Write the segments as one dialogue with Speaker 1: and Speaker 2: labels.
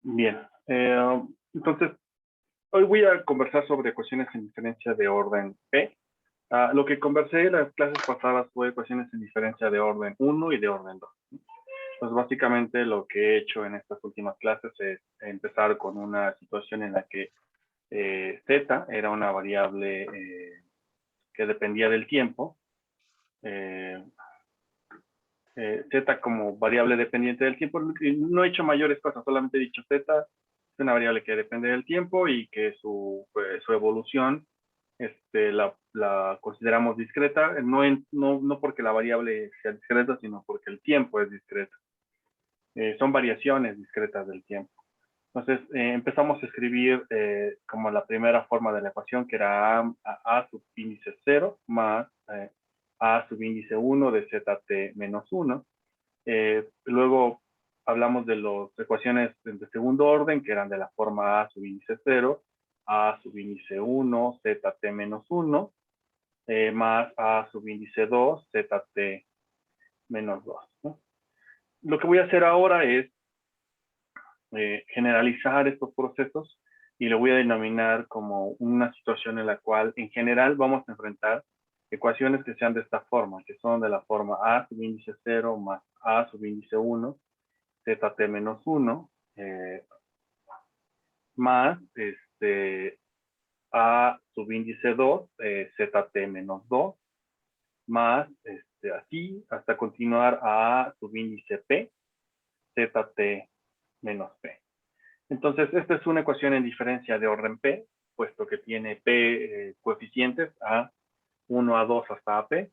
Speaker 1: Bien, entonces hoy voy a conversar sobre ecuaciones en diferencia de orden P. Lo que conversé en las clases pasadas fue ecuaciones en diferencia de orden 1 y de orden 2. Pues básicamente lo que he hecho en estas últimas clases es empezar con una situación en la que z era una variable que dependía del tiempo. Z como variable dependiente del tiempo. No he hecho mayores cosas, solamente he dicho z es una variable que depende del tiempo y que su evolución la consideramos discreta, no porque la variable sea discreta, sino porque el tiempo es discreto. Son variaciones discretas del tiempo. Entonces, empezamos a escribir como la primera forma de la ecuación, que era a subíndice 0 más a subíndice 1 de zt menos 1. Luego hablamos de las ecuaciones de segundo orden, que eran de la forma a subíndice 0, a subíndice 1, zt menos 1, más a subíndice 2, zt menos 2, ¿no? Lo que voy a hacer ahora es generalizar estos procesos y lo voy a denominar como una situación en la cual en general vamos a enfrentar ecuaciones que sean de esta forma, que son de la forma a subíndice 0 más a subíndice 1, zt menos 1, más a subíndice 2, zt menos 2, más así hasta continuar a subíndice p, zt menos p. Entonces, esta es una ecuación en diferencia de orden p, puesto que tiene p coeficientes a 1, a 2 hasta a p.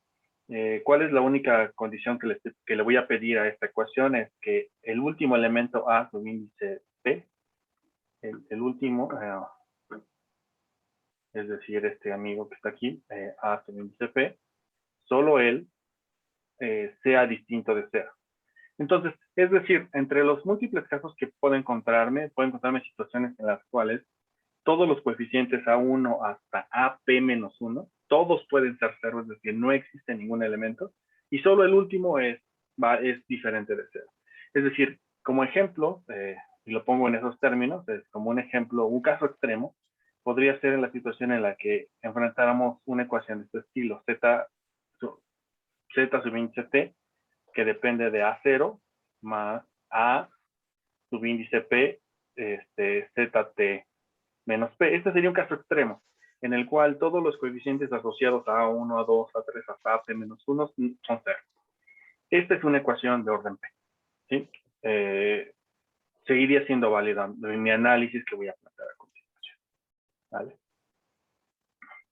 Speaker 1: ¿Cuál es la única condición que le voy a pedir a esta ecuación? Es que el último elemento a subíndice p, el último, es decir, este amigo que está aquí, a subíndice p, solo él sea distinto de 0. Entonces, es decir, entre los múltiples casos que puedo encontrarme situaciones en las cuales todos los coeficientes A1 hasta AP menos 1, todos pueden ser 0, es decir, no existe ningún elemento, y solo el último es diferente de 0. Es decir, como ejemplo, y lo pongo en esos términos, es como un ejemplo, un caso extremo, podría ser en la situación en la que enfrentáramos una ecuación de este estilo, z subíndice t, que depende de A0 más A subíndice P, ZT menos P. Este sería un caso extremo, en el cual todos los coeficientes asociados a A1, A2, A3, hasta AP menos 1 son 0. Esta es una ecuación de orden P, ¿sí? Seguiría siendo válida en mi análisis que voy a plantear a continuación, ¿vale?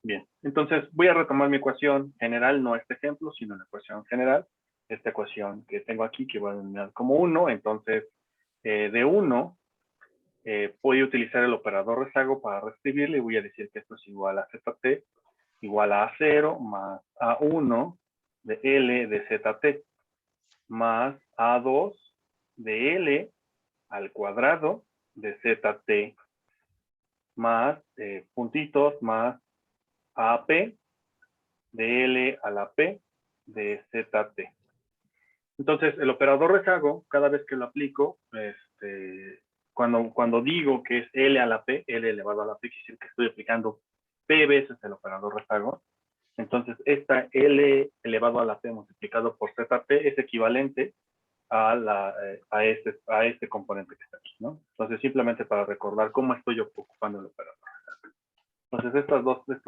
Speaker 1: Bien, entonces voy a retomar mi ecuación general, no este ejemplo, sino la ecuación general. Esta ecuación que tengo aquí, que voy a denominar como 1, entonces de 1 voy a utilizar el operador rezago para reescribirle y voy a decir que esto es igual a zt igual a A0 más A1 de L de zt más A2 de L al cuadrado de zt más puntitos más AP de L a la P de zt. Entonces, el operador rezago, cada vez que lo aplico, cuando digo que es L a la P, L elevado a la P, quiere decir que estoy aplicando P veces el operador rezago. Entonces, esta L elevado a la P multiplicado por ZP es equivalente a este componente que está aquí, ¿no? Entonces, simplemente para recordar cómo estoy ocupando el operador rezago. Entonces, estas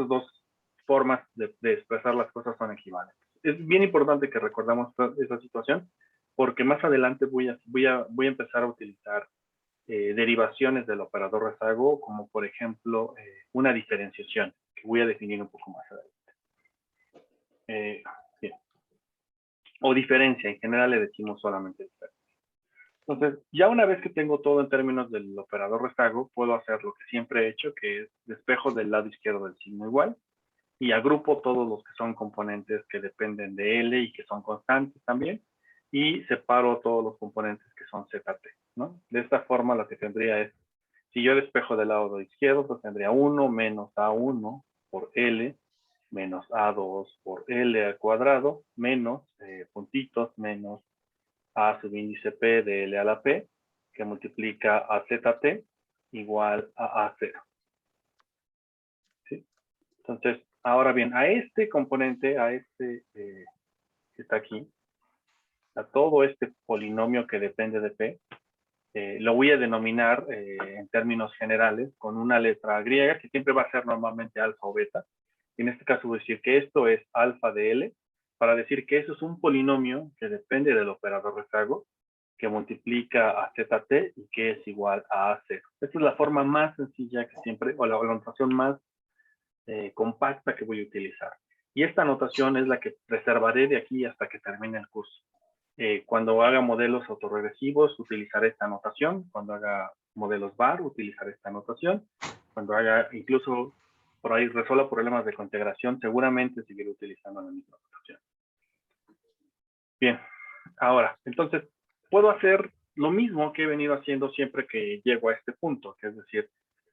Speaker 1: dos formas de expresar las cosas son equivalentes. Es bien importante que recordemos esa situación, porque más adelante voy a empezar a utilizar derivaciones del operador rezago, como por ejemplo una diferenciación, que voy a definir un poco más adelante. Bien. O diferencia, en general le decimos solamente diferencia. Entonces, ya una vez que tengo todo en términos del operador rezago, puedo hacer lo que siempre he hecho, que es despejo del lado izquierdo del signo igual, y agrupo todos los que son componentes que dependen de L y que son constantes también, y separo todos los componentes que son ZT, ¿no? De esta forma lo que tendría es, si yo despejo del lado izquierdo, pues tendría 1 menos A1 por L, menos A2 por L al cuadrado, menos puntitos, menos A subíndice P de L a la P, que multiplica a ZT igual a A0. ¿Sí? Entonces, ahora bien, a este componente, a este que está aquí, a todo este polinomio que depende de P, lo voy a denominar en términos generales con una letra griega que siempre va a ser normalmente alfa o beta. En este caso voy a decir que esto es alfa de L, para decir que eso es un polinomio que depende del operador rezago, que multiplica a ZT y que es igual a A0. Esta es la forma más sencilla que siempre, o la notación más compacta que voy a utilizar. Y esta notación es la que preservaré de aquí hasta que termine el curso. Cuando haga modelos autorregresivos, utilizaré esta notación. Cuando haga modelos bar, utilizaré esta notación. Cuando haga, incluso por ahí resuelva problemas de cointegración, seguramente seguiré utilizando la misma notación. Bien, ahora, entonces, puedo hacer lo mismo que he venido haciendo siempre que llego a este punto, que es decir,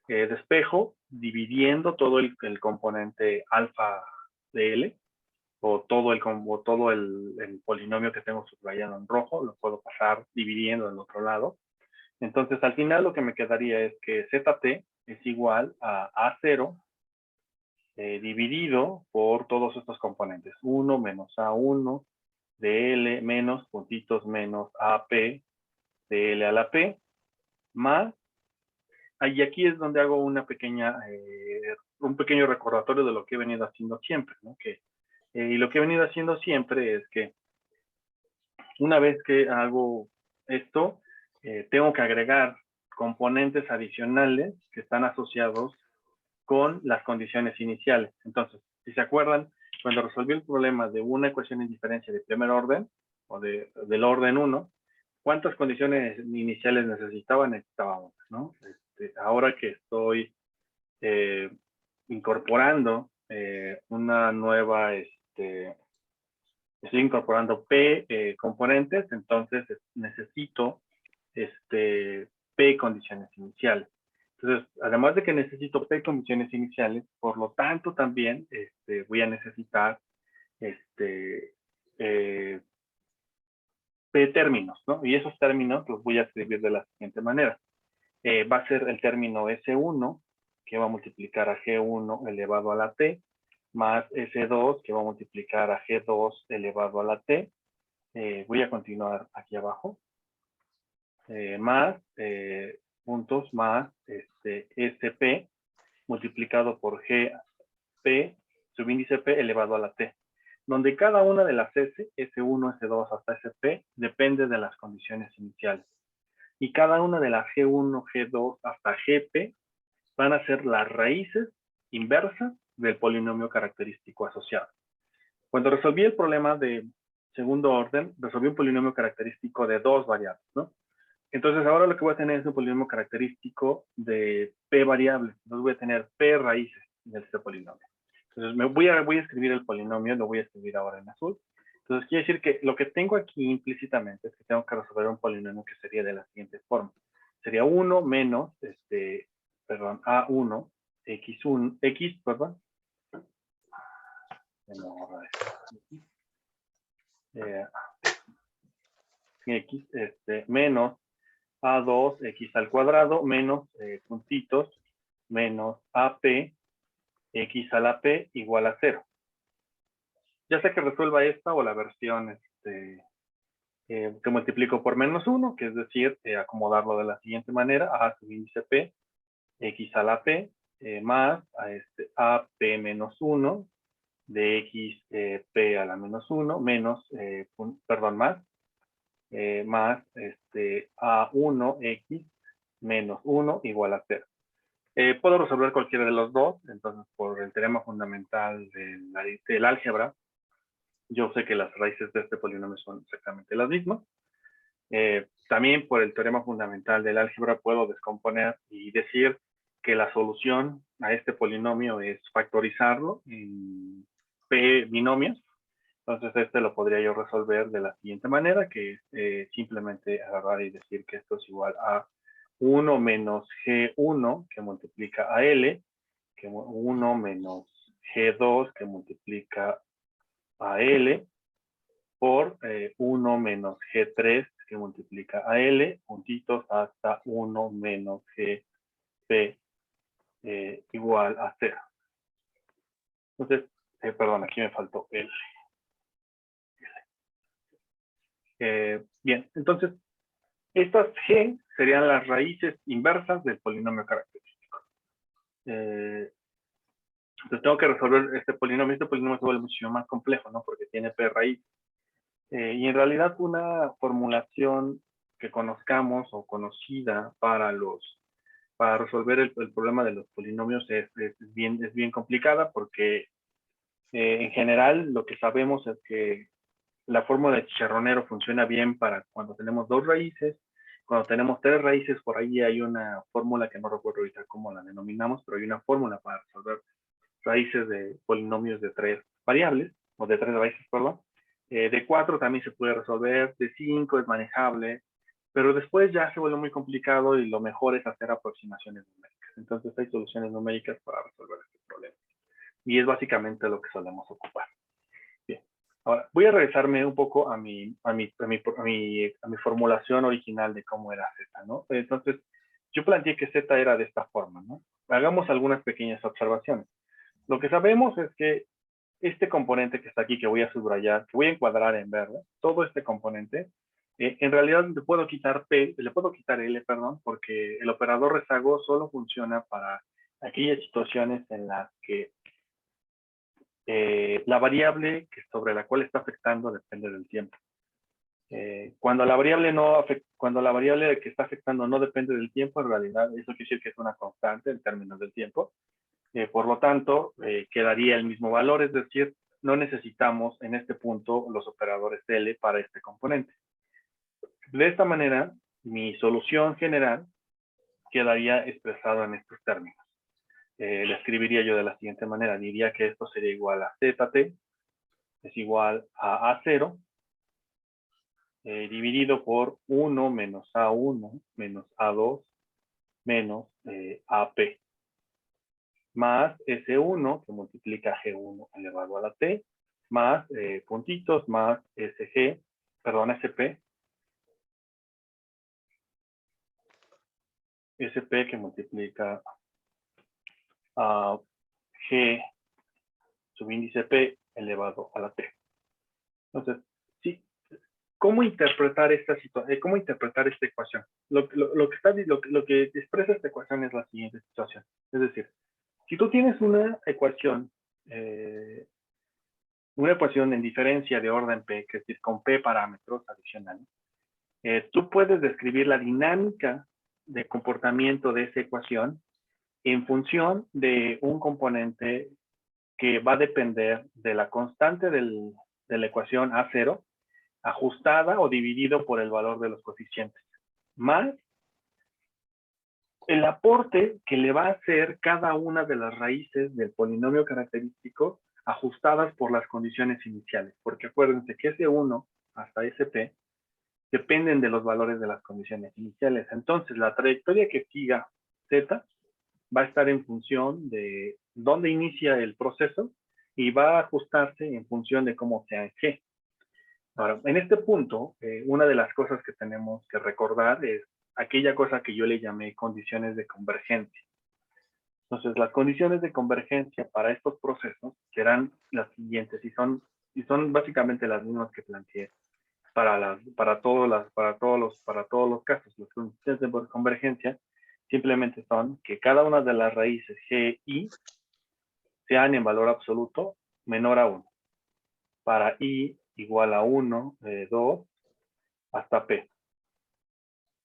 Speaker 1: despejo dividiendo todo el componente alfa de L, o todo el polinomio que tengo subrayado en rojo, lo puedo pasar dividiendo del otro lado. Entonces, al final lo que me quedaría es que ZT es igual a A0 dividido por todos estos componentes. 1 menos A1 de L menos puntitos menos AP de L a la P, más, y aquí es donde hago una pequeña, un pequeño recordatorio de lo que he venido haciendo siempre, ¿no? Y lo que he venido haciendo siempre es que una vez que hago esto, tengo que agregar componentes adicionales que están asociados con las condiciones iniciales. Entonces, si se acuerdan, cuando resolví el problema de una ecuación de diferencia de primer orden, o del orden 1, ¿cuántas condiciones iniciales necesitaba? Necesitábamos, ¿no? Ahora que estoy incorporando una nueva, estoy incorporando P componentes, entonces necesito P condiciones iniciales. Entonces, además de que necesito P condiciones iniciales, por lo tanto también voy a necesitar P términos, ¿no? Y esos términos los voy a escribir de la siguiente manera. Va a ser el término S1, que va a multiplicar a G1 elevado a la T, más S2, que va a multiplicar a G2 elevado a la T. Voy a continuar aquí abajo. Más puntos más SP multiplicado por GP, subíndice P elevado a la T, donde cada una de las S, S1, S2 hasta SP, depende de las condiciones iniciales. Y cada una de las G1, G2 hasta GP van a ser las raíces inversas del polinomio característico asociado. Cuando resolví el problema de segundo orden, resolví un polinomio característico de dos variables, ¿no? Entonces ahora lo que voy a tener es un polinomio característico de P variables. Entonces voy a tener P raíces de este polinomio. Entonces voy a escribir el polinomio, lo voy a escribir ahora en azul. Entonces quiere decir que lo que tengo aquí implícitamente es que tengo que resolver un polinomio que sería de la siguiente forma. Sería 1 menos, A1, X1, X, perdón. X, menos A2, X al cuadrado, menos puntitos, menos AP, X a la P igual a 0. Ya sea que resuelva esta o la versión que multiplico por menos 1, que es decir, acomodarlo de la siguiente manera, A subíndice P, X a la P, más a AP menos 1, de X P a la menos 1, menos, más, más A1X menos 1 igual a 0. Puedo resolver cualquiera de los dos, entonces por el teorema fundamental del álgebra, yo sé que las raíces de este polinomio son exactamente las mismas. También por el teorema fundamental del álgebra puedo descomponer y decir que la solución a este polinomio es factorizarlo en P binomios. Entonces lo podría yo resolver de la siguiente manera, que es simplemente agarrar y decir que esto es igual a 1 menos G1 que multiplica a L, que 1 menos G2 que multiplica a L, por 1 menos G3 que multiplica a L, puntitos, hasta 1 menos G, P, igual a 0. Entonces, perdón, aquí me faltó L. Bien, entonces, estas G serían las raíces inversas del polinomio característico. Entonces tengo que resolver este polinomio se vuelve mucho más complejo, ¿no? Porque tiene P raíz. Y en realidad una formulación que conozcamos o conocida para resolver el problema de los polinomios es bien complicada porque en general lo que sabemos es que la fórmula de chicharronero funciona bien para cuando tenemos 2 raíces. Cuando tenemos 3 raíces, por ahí hay una fórmula que no recuerdo ahorita cómo la denominamos, pero hay una fórmula para resolver raíces de polinomios de 3 variables, o de 3 raíces, perdón. De 4 también se puede resolver, de 5 es manejable, pero después ya se vuelve muy complicado y lo mejor es hacer aproximaciones numéricas. Entonces hay soluciones numéricas para resolver este problema. Y es básicamente lo que solemos ocupar. Bien. Ahora, voy a regresarme un poco a mi formulación original de cómo era Z, ¿no? Entonces, yo planteé que Z era de esta forma, ¿no? Hagamos algunas pequeñas observaciones. Lo que sabemos es que este componente que está aquí, que voy a subrayar, que voy a encuadrar en verde, todo este componente, en realidad le puedo quitar L, perdón, porque el operador rezago solo funciona para aquellas situaciones en las que la variable sobre la cual está afectando depende del tiempo. Cuando la variable que está afectando no depende del tiempo, en realidad eso quiere decir que es una constante en términos del tiempo. Por lo tanto, quedaría el mismo valor, es decir, no necesitamos en este punto los operadores L para este componente. De esta manera, mi solución general quedaría expresado en estos términos. Lo escribiría yo de la siguiente manera. Diría que esto sería igual a ZT, es igual a A0, dividido por 1 menos A1 menos A2 menos AP, más S1, que multiplica G1 elevado a la T, más puntitos, más SP, SP que multiplica a G subíndice P elevado a la T. Entonces, sí, ¿cómo interpretar esta situación? ¿Cómo interpretar esta ecuación? Lo que expresa esta ecuación es la siguiente situación. Es decir, si tú tienes una ecuación en diferencia de orden P, que es decir, con P parámetros adicionales, tú puedes describir la dinámica de comportamiento de esa ecuación en función de un componente que va a depender de la constante de la ecuación A0, ajustada o dividido por el valor de los coeficientes, más el aporte que le va a hacer cada una de las raíces del polinomio característico ajustadas por las condiciones iniciales. Porque acuérdense que S1 hasta SP dependen de los valores de las condiciones iniciales. Entonces, la trayectoria que siga Z va a estar en función de dónde inicia el proceso y va a ajustarse en función de cómo sea en G. Ahora, en este punto, una de las cosas que tenemos que recordar es aquella cosa que yo le llamé condiciones de convergencia. Entonces, las condiciones de convergencia para estos procesos serán las siguientes y son básicamente las mismas que planteé para todos los casos. Las condiciones de convergencia simplemente son que cada una de las raíces G y sean en valor absoluto menor a 1. Para I igual a 1, 2, hasta P.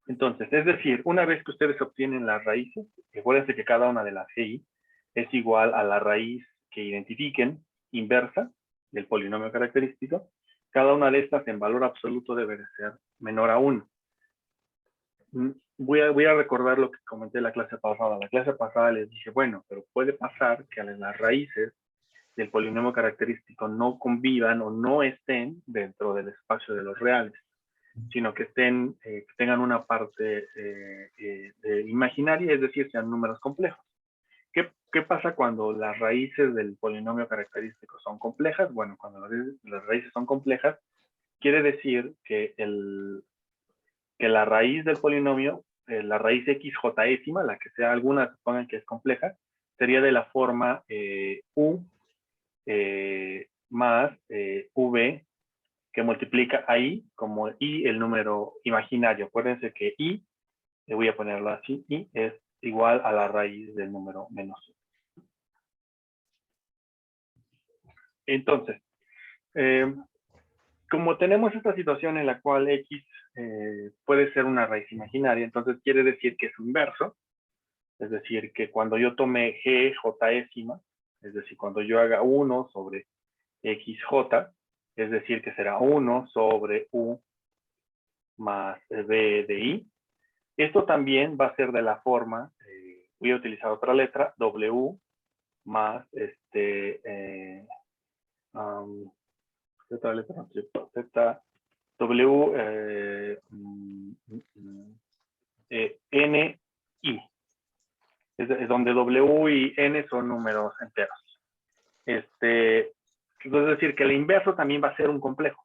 Speaker 1: Entonces, es decir, una vez que ustedes obtienen las raíces, recuerden que cada una de las GI es igual a la raíz que identifiquen inversa del polinomio característico. Cada una de estas en valor absoluto debe de ser menor a 1. Voy a recordar lo que comenté en la clase pasada. La clase pasada les dije, bueno, pero puede pasar que las raíces del polinomio característico no convivan o no estén dentro del espacio de los reales, sino que tengan una parte imaginaria, es decir, sean números complejos. ¿Qué pasa cuando las raíces del polinomio característico son complejas? Bueno, cuando las raíces son complejas, quiere decir que que la raíz del polinomio, la raíz xjésima, la que sea alguna, supongan que es compleja, sería de la forma u más v, que multiplica a i, como i el número imaginario. Acuérdense que i, le voy a ponerlo así, i es igual a la raíz del número menos 1. Entonces, como tenemos esta situación en la cual x puede ser una raíz imaginaria, entonces quiere decir que es su inverso. Es decir, que cuando yo tome g jésima, es decir, cuando yo haga 1 sobre xj, es decir, que será 1 sobre u más b de i. Esto también va a ser de la forma, voy a utilizar otra letra, w más otra letra, z, w, n, i. Es donde w y n son números enteros. Es decir, que el inverso también va a ser un complejo.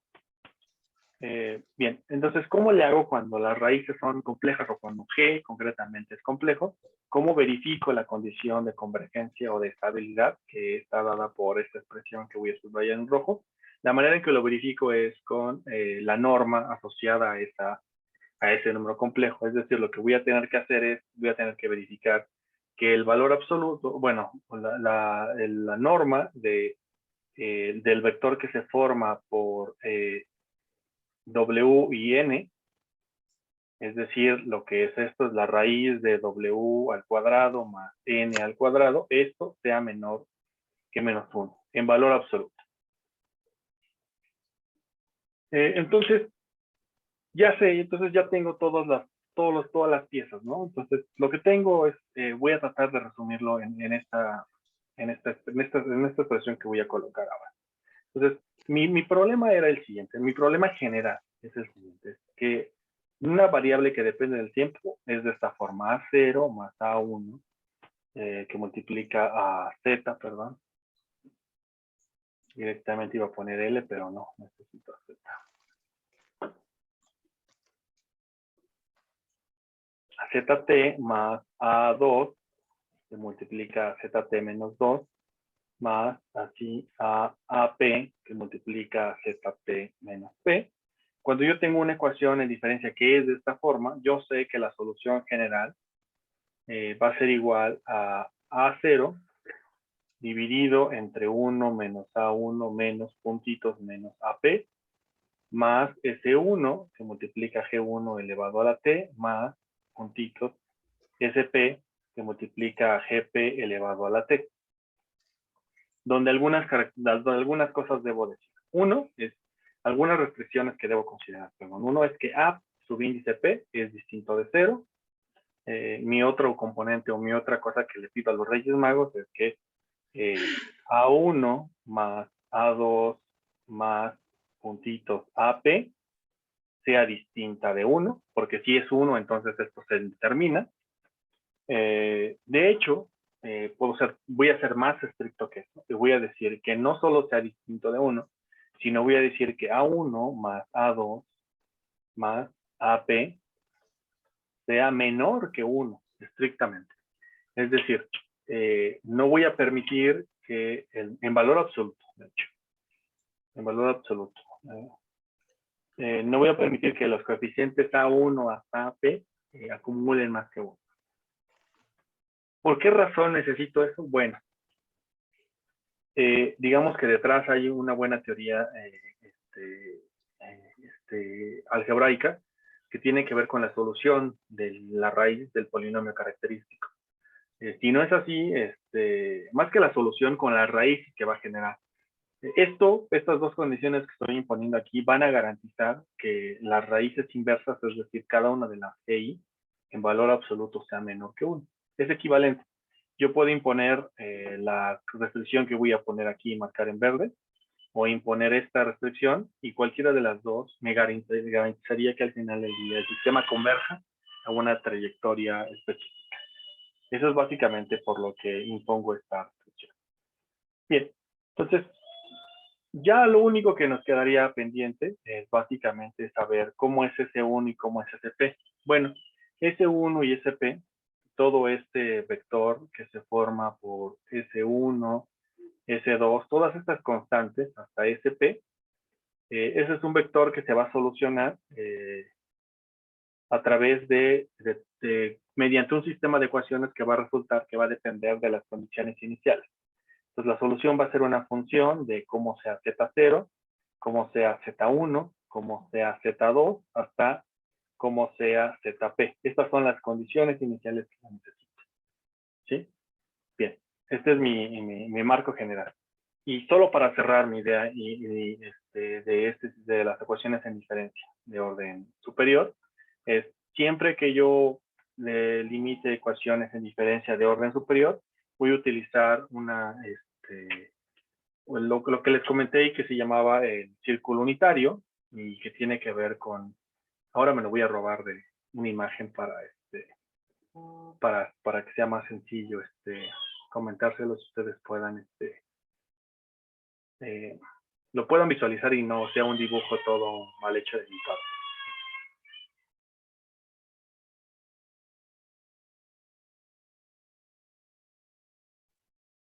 Speaker 1: Bien, entonces, ¿cómo le hago cuando las raíces son complejas o cuando g concretamente es complejo? ¿Cómo verifico la condición de convergencia o de estabilidad que está dada por esta expresión que voy a subrayar en rojo? La manera en que lo verifico es con la norma asociada a ese número complejo. Es decir, lo que voy a tener que hacer es, voy a tener que verificar que el valor absoluto, bueno, la norma del vector que se forma por w y n, es decir, lo que es esto es la raíz de w al cuadrado más n al cuadrado, esto sea menor que menos 1, en valor absoluto. Entonces, ya sé, entonces ya tengo todas las piezas, ¿no? Entonces, lo que tengo es, voy a tratar de resumirlo en esta expresión que voy a colocar ahora. Entonces, mi problema era el siguiente, mi problema general es el siguiente, es que una variable que depende del tiempo es de esta forma, A0 más A1, que multiplica a Z, perdón. Directamente iba a poner L, pero no, necesito Z. A ZT más A2, que multiplica a ZT menos 2, más así a AP, que multiplica a ZT menos P. Cuando yo tengo una ecuación en diferencia que es de esta forma, yo sé que la solución general va a ser igual a A0 dividido entre 1 menos A1 menos puntitos menos AP, más S1, que multiplica G1 elevado a la T, más puntitos SP, que multiplica GP elevado a la T. Donde algunas cosas debo decir. Uno es algunas restricciones que debo considerar. Perdón. Uno es que A subíndice P es distinto de 0. Mi otro componente o mi otra cosa que le pido a los Reyes Magos es que A1 más A2 más puntitos AP sea distinta de 1, porque si es 1, entonces esto se determina. De hecho, voy a ser más estricto que esto. Y voy a decir que no solo sea distinto de 1, sino voy a decir que A1 más A2 más AP sea menor que 1, estrictamente. Es decir, no voy a permitir que, en valor absoluto, de hecho, en valor absoluto, no voy a permitir que los coeficientes A1 hasta AP acumulen más que 1. ¿Por qué razón necesito eso? Bueno, digamos que detrás hay una buena teoría algebraica que tiene que ver con la solución de la raíz del polinomio característico. Si no es así, más que la solución, con la raíz que va a generar. Estas dos condiciones que estoy imponiendo aquí van a garantizar que las raíces inversas, es decir, cada una de las GI, en valor absoluto sea menor que 1. Es equivalente. Yo puedo imponer la restricción que voy a poner aquí y marcar en verde, o imponer esta restricción, y cualquiera de las dos me garantizaría que al final del día el sistema converja a una trayectoria específica. Eso es básicamente por lo que impongo esta restricción. Bien, entonces, Ya lo único que nos quedaría pendiente es básicamente saber cómo es S1 y cómo es SP. Bueno, S1 y SP, todo este vector que se forma por S1, S2, todas estas constantes hasta SP, ese es un vector que se va a solucionar a través mediante un sistema de ecuaciones que va a resultar que va a depender de las condiciones iniciales. Entonces la solución va a ser una función de cómo sea Z0, cómo sea Z1, cómo sea Z2, hasta cómo sea ZP. Estas son las condiciones iniciales que necesito. ¿Sí? Bien, este es mi marco general. Y solo para cerrar mi idea de las ecuaciones en diferencia de orden superior, es siempre que yo le limite ecuaciones en diferencia de orden superior, voy a utilizar lo que les comenté y que se llamaba el círculo unitario y que tiene que ver con, ahora me lo voy a robar de una imagen para que sea más sencillo comentárselo, si ustedes puedan eh, lo puedan visualizar y no sea un dibujo todo mal hecho de mi parte.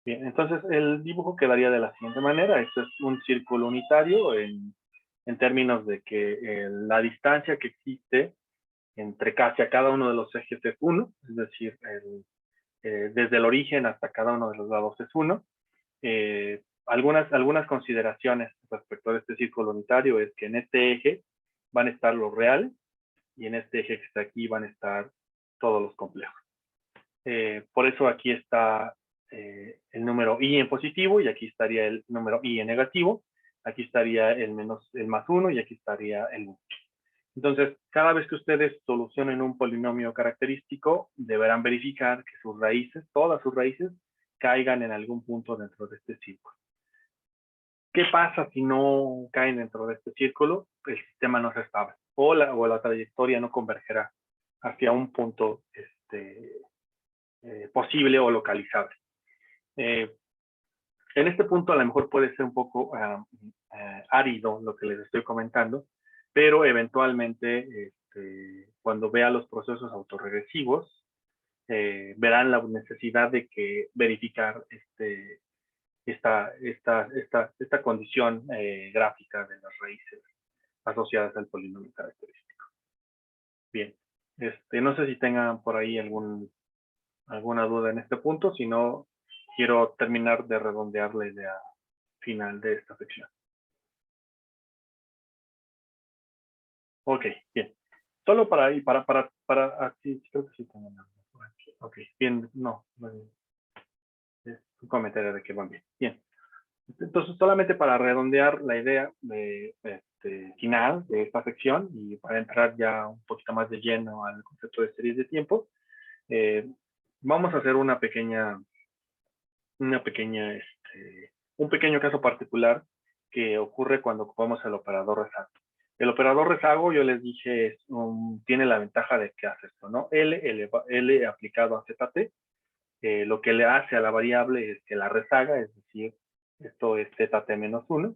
Speaker 1: Bien, entonces el dibujo quedaría de la siguiente manera. Este es un círculo unitario en términos de que la distancia que existe entre casi a cada uno de los ejes es 1, es decir, desde el origen hasta cada uno de los lados es 1. Algunas consideraciones respecto a este círculo unitario es que en este eje van a estar los reales y en este eje que está aquí van a estar todos los complejos. Por eso aquí está el número i en positivo y aquí estaría el número i en negativo. Aquí estaría el más 1 y aquí estaría el 1. Entonces, cada vez que ustedes solucionen un polinomio característico, deberán verificar que sus raíces, todas sus raíces, caigan en algún punto dentro de este círculo. ¿Qué pasa si no caen dentro de este círculo? El sistema no se estable o la trayectoria no convergerá hacia un punto posible o localizable. En este punto a lo mejor puede ser un poco árido lo que les estoy comentando, pero eventualmente cuando vea los procesos autorregresivos, verán la necesidad de que verificar esta condición gráfica de las raíces asociadas al polinomio característico. Bien, no sé si tengan por ahí alguna duda en este punto, si no, quiero terminar de redondear la idea final de esta sección. Ok, bien. Solo para ahí, sí, creo que sí tengo una. Ok, bien, no, es un comentario de que van bien. Bien. Entonces, solamente para redondear la idea final de esta sección y para entrar ya un poquito más de lleno al concepto de series de tiempo, vamos a hacer un pequeño caso particular que ocurre cuando ocupamos el operador rezago. El operador rezago, yo les dije, tiene la ventaja de que hace esto, ¿no? L aplicado a ZT, lo que le hace a la variable es que la rezaga, es decir, esto es ZT menos 1.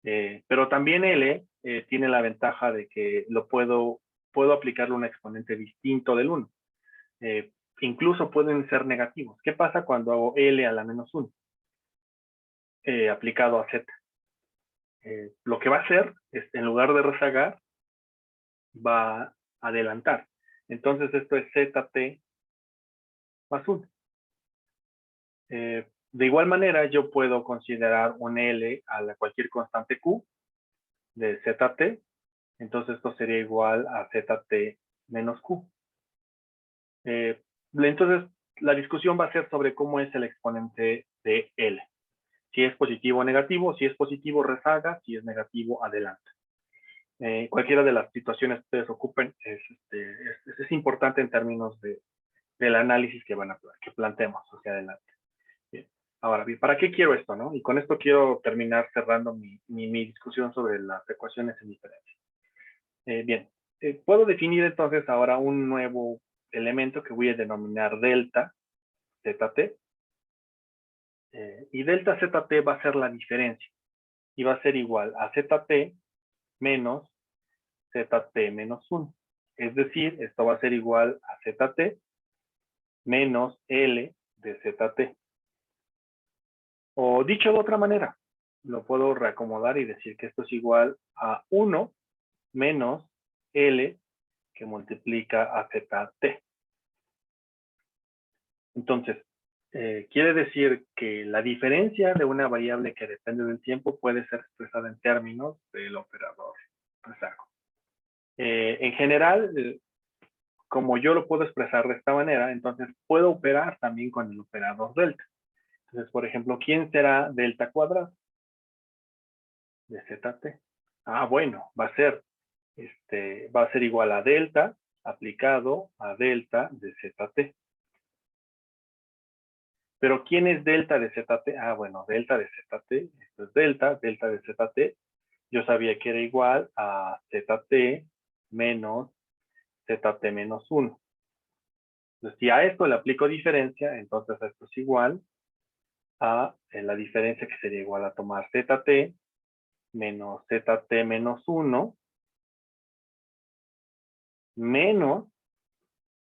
Speaker 1: Pero también L tiene la ventaja de que puedo aplicarle un exponente distinto del 1. Incluso pueden ser negativos. ¿Qué pasa cuando hago L a la menos 1? Aplicado a Z. Lo que va a hacer es, en lugar de rezagar, va a adelantar. Entonces esto es ZT más 1. De igual manera, yo puedo considerar un L a cualquier constante Q de ZT. Entonces esto sería igual a ZT menos Q. Entonces, la discusión va a ser sobre cómo es el exponente de L. Si es positivo o negativo, si es positivo rezaga, si es negativo adelanta. Cualquiera de las situaciones que ustedes ocupen es importante en términos del análisis que planteemos hacia adelante. Bien. Ahora, ¿para qué quiero esto, no? Y con esto quiero terminar cerrando mi discusión sobre las ecuaciones en diferencia. Bien, puedo definir entonces ahora un nuevo elemento que voy a denominar delta, ZT, Y delta ZT va a ser la diferencia. Y va a ser igual a ZT menos ZT menos 1. Es decir, esto va a ser igual a ZT menos L de ZT. O dicho de otra manera, lo puedo reacomodar y decir que esto es igual a 1 menos L que multiplica a ZT. Entonces, quiere decir que la diferencia de una variable que depende del tiempo puede ser expresada en términos del operador rezago. En general, como yo lo puedo expresar de esta manera, entonces puedo operar también con el operador delta. Entonces, por ejemplo, ¿quién será delta cuadrado? De ZT. Ah, bueno, va a ser igual a delta aplicado a delta de ZT. Pero ¿quién es delta de ZT? Ah, bueno, delta de ZT, esto es delta de ZT. Yo sabía que era igual a ZT menos ZT menos 1. Entonces, si a esto le aplico diferencia, entonces esto es igual a la diferencia que sería igual a tomar ZT menos ZT menos 1 menos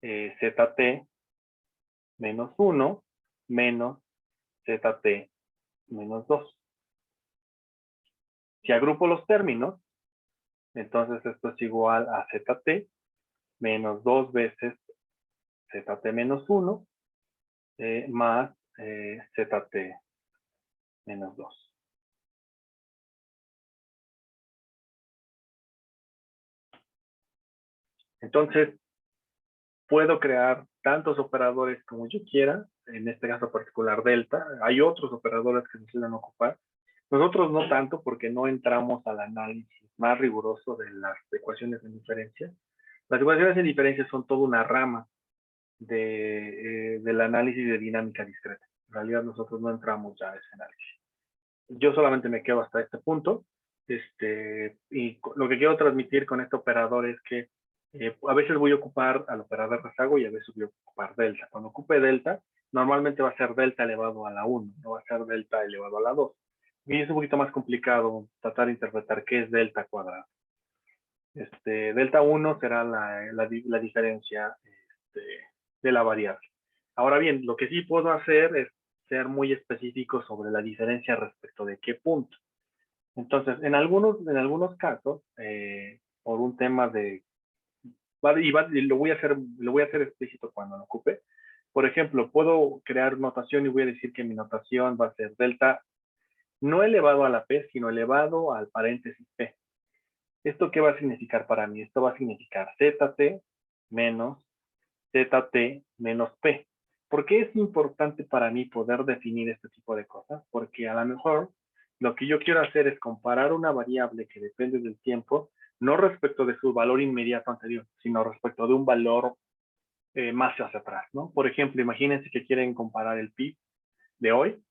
Speaker 1: ZT menos 1 menos ZT menos 2. Si agrupo los términos, entonces esto es igual a ZT menos 2 veces ZT menos 1 más ZT menos 2. Entonces, puedo crear tantos operadores como yo quiera, en este caso particular delta. Hay otros operadores que se suelen ocupar. Nosotros no tanto porque no entramos al análisis más riguroso de las ecuaciones de diferencia. Las ecuaciones de diferencia son toda una rama del análisis de dinámica discreta. En realidad nosotros no entramos ya a ese análisis. Yo solamente me quedo hasta este punto. Y lo que quiero transmitir con este operador es que a veces voy a ocupar al operador rezago y a veces voy a ocupar delta. Cuando ocupe delta, normalmente va a ser delta elevado a la 1, no va a ser delta elevado a la 2. Y es un poquito más complicado tratar de interpretar qué es delta cuadrado. Delta 1 será la diferencia de la variable. Ahora bien, lo que sí puedo hacer es ser muy específico sobre la diferencia respecto de qué punto. Entonces, en algunos casos, por un tema de... Y lo voy a hacer explícito cuando lo ocupe. Por ejemplo, puedo crear notación y voy a decir que mi notación va a ser delta no elevado a la P, sino elevado al paréntesis P. ¿Esto qué va a significar para mí? Esto va a significar ZT menos ZT menos P. ¿Por qué es importante para mí poder definir este tipo de cosas? Porque a lo mejor lo que yo quiero hacer es comparar una variable que depende del tiempo, no respecto de su valor inmediato anterior, sino respecto de un valor más hacia atrás, ¿no? Por ejemplo, imagínense que quieren comparar el PIB de hoy,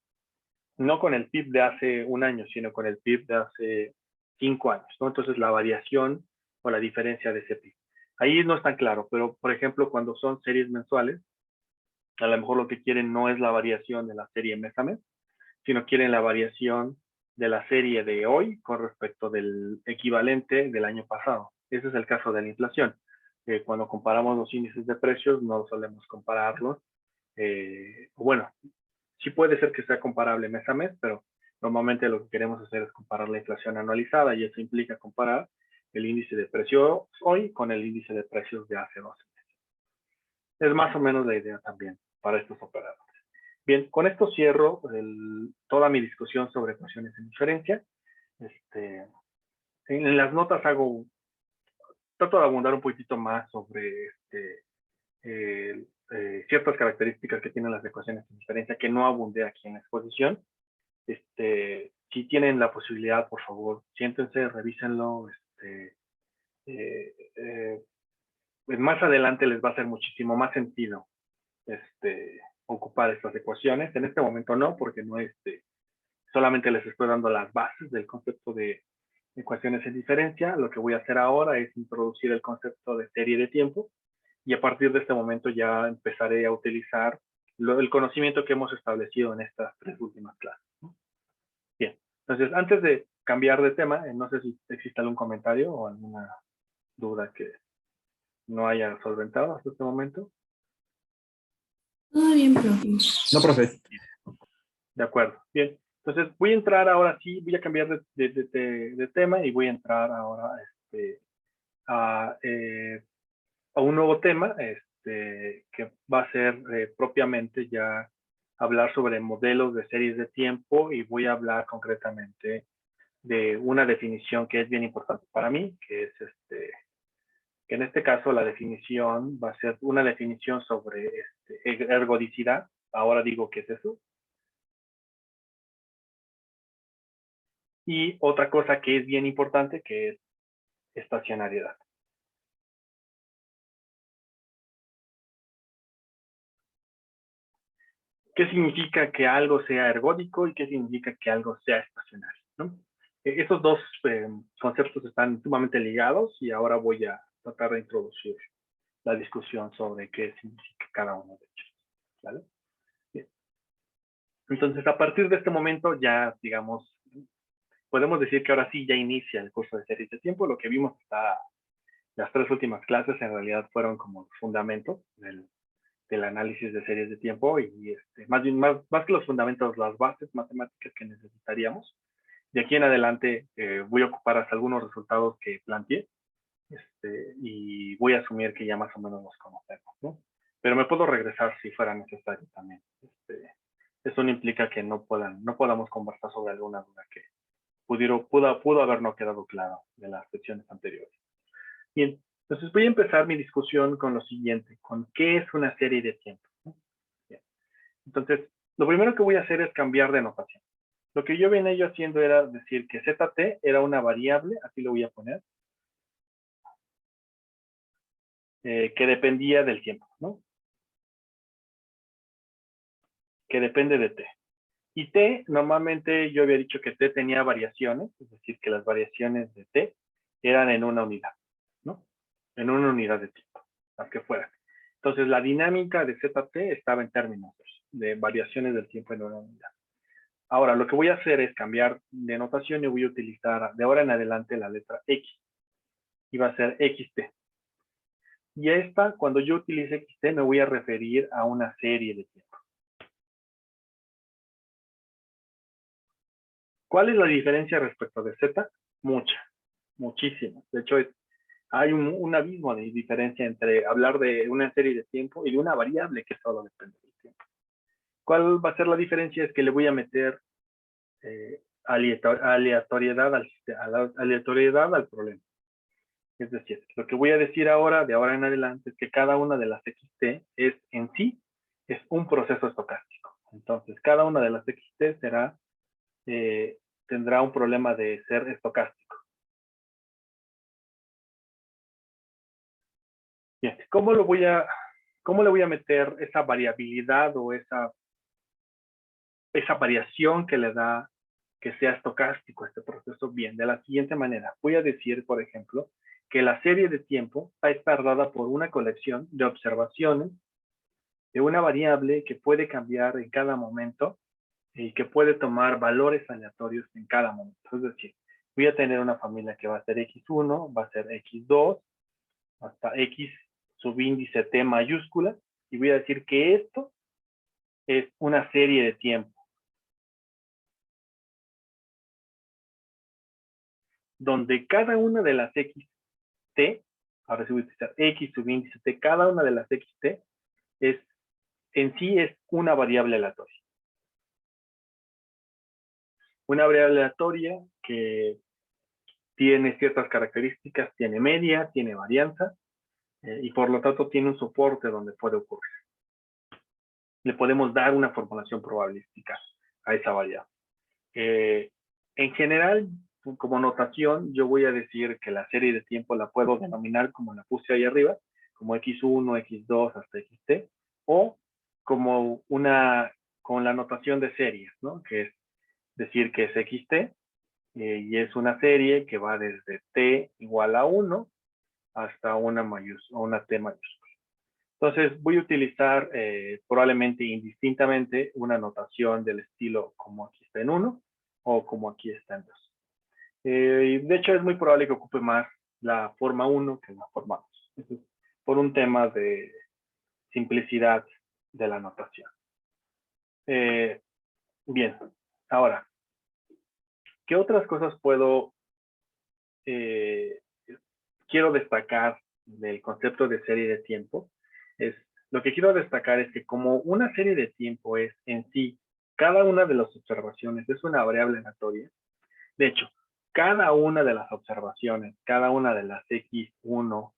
Speaker 1: no con el PIB de hace un año, sino con el PIB de hace 5 años, ¿no? Entonces, la variación o la diferencia de ese PIB. Ahí no es tan claro, pero, por ejemplo, cuando son series mensuales, a lo mejor lo que quieren no es la variación de la serie mes a mes, sino quieren la variación de la serie de hoy con respecto del equivalente del año pasado. Ese es el caso de la inflación. Cuando comparamos los índices de precios, no solemos compararlos. Bueno, sí puede ser que sea comparable mes a mes, pero normalmente lo que queremos hacer es comparar la inflación anualizada y eso implica comparar el índice de precios hoy con el índice de precios de hace 12 meses. Es más o menos la idea también para estos operadores. Bien, con esto cierro toda mi discusión sobre ecuaciones de diferencia. En las notas trato de abundar un poquito más sobre ciertas características que tienen las ecuaciones de diferencia que no abundé aquí en la exposición. Si tienen la posibilidad, por favor, siéntense, revísenlo. Más adelante les va a hacer muchísimo más sentido ocupar estas ecuaciones. En este momento no, porque no solamente les estoy dando las bases del concepto de ecuaciones en diferencia. Lo que voy a hacer ahora es introducir el concepto de serie de tiempo y a partir de este momento ya empezaré a utilizar el conocimiento que hemos establecido en estas 3 últimas clases, ¿no? Bien, entonces antes de cambiar de tema, no sé si existe algún comentario o alguna duda que no haya solventado hasta este momento.
Speaker 2: Todo bien, profe.
Speaker 3: No, profe.
Speaker 1: De acuerdo, bien. Entonces voy a entrar ahora sí, voy a cambiar de tema y voy a entrar ahora a un nuevo tema que va a ser propiamente ya hablar sobre modelos de series de tiempo, y voy a hablar concretamente de una definición que es bien importante para mí, que es que en este caso la definición va a ser una definición sobre ergodicidad. Ahora digo qué es eso. Y otra cosa que es bien importante, que es estacionariedad. ¿Qué significa que algo sea ergódico y qué significa que algo sea estacionario, ¿no? Esos dos conceptos están sumamente ligados, y ahora voy a tratar de introducir la discusión sobre qué significa cada uno de ellos, ¿vale? Bien. Entonces, a partir de este momento ya, digamos, podemos decir que ahora sí ya inicia el curso de series de tiempo. Lo que vimos hasta las 3 últimas clases en realidad fueron como los fundamentos del análisis de series de tiempo, y más que los fundamentos, las bases matemáticas que necesitaríamos. De aquí en adelante voy a ocupar hasta algunos resultados que planteé, y voy a asumir que ya más o menos los conocemos, ¿no? Pero me puedo regresar si fuera necesario también. Eso no implica que no podamos conversar sobre alguna duda que pudo haber no quedado claro de las secciones anteriores. Bien, entonces voy a empezar mi discusión con lo siguiente, con qué es una serie de tiempo, ¿no? Bien. Entonces, lo primero que voy a hacer es cambiar de notación. Lo que yo venía yo haciendo era decir que ZT era una variable, así lo voy a poner, que dependía del tiempo, ¿no? Que depende de T. Y T, normalmente yo había dicho que T tenía variaciones, es decir, que las variaciones de T eran en una unidad, ¿no? En una unidad de tiempo, las que fueran. Entonces, la dinámica de ZT estaba en términos de variaciones del tiempo en una unidad. Ahora, lo que voy a hacer es cambiar de notación y voy a utilizar de ahora en adelante la letra X. Y va a ser XT. Y esta, cuando yo utilice XT, me voy a referir a una serie de tiempo. ¿Cuál es la diferencia respecto de Z? Mucha, muchísima. De hecho, hay un abismo de diferencia entre hablar de una serie de tiempo y de una variable que solo depende del tiempo. ¿Cuál va a ser la diferencia? Es que le voy a meter aleatoriedad al problema. Es decir, lo que voy a decir ahora, de ahora en adelante, es que cada una de las XT es en sí, es un proceso estocástico. Entonces, cada una de las XT tendrá un problema de ser estocástico. Bien, ¿cómo le voy a meter esa variabilidad o esa variación que le da que sea estocástico este proceso? Bien, de la siguiente manera. Voy a decir, por ejemplo, que la serie de tiempo está dada por una colección de observaciones de una variable que puede cambiar en cada momento y que puede tomar valores aleatorios en cada momento. Es decir, voy a tener una familia que va a ser X1, va a ser X2, hasta X subíndice T mayúscula, y voy a decir que esto es una serie de tiempo, donde cada una de las XT, ahora sí voy a utilizar X subíndice T, cada una de las XT en sí es una variable aleatoria. Una variable aleatoria que tiene ciertas características, tiene media, tiene varianza, y por lo tanto tiene un soporte donde puede ocurrir. Le podemos dar una formulación probabilística a esa variable. En general, como notación, yo voy a decir que la serie de tiempo la puedo denominar como la puse ahí arriba, como X1, X2 hasta XT, o como con la notación de series, ¿no? Que es decir que es XT, y es una serie que va desde T igual a 1 hasta una T mayúscula. Entonces voy a utilizar probablemente indistintamente una notación del estilo como aquí está en 1 o como aquí está en 2. De hecho, es muy probable que ocupe más la forma 1 que la forma 2. Entonces, por un tema de simplicidad de la notación. Bien, ahora, ¿qué otras cosas quiero destacar del concepto de serie de tiempo? Lo que quiero destacar es que como una serie de tiempo es en sí, cada una de las observaciones es una variable aleatoria. De hecho, cada una de las observaciones, cada una de las X1,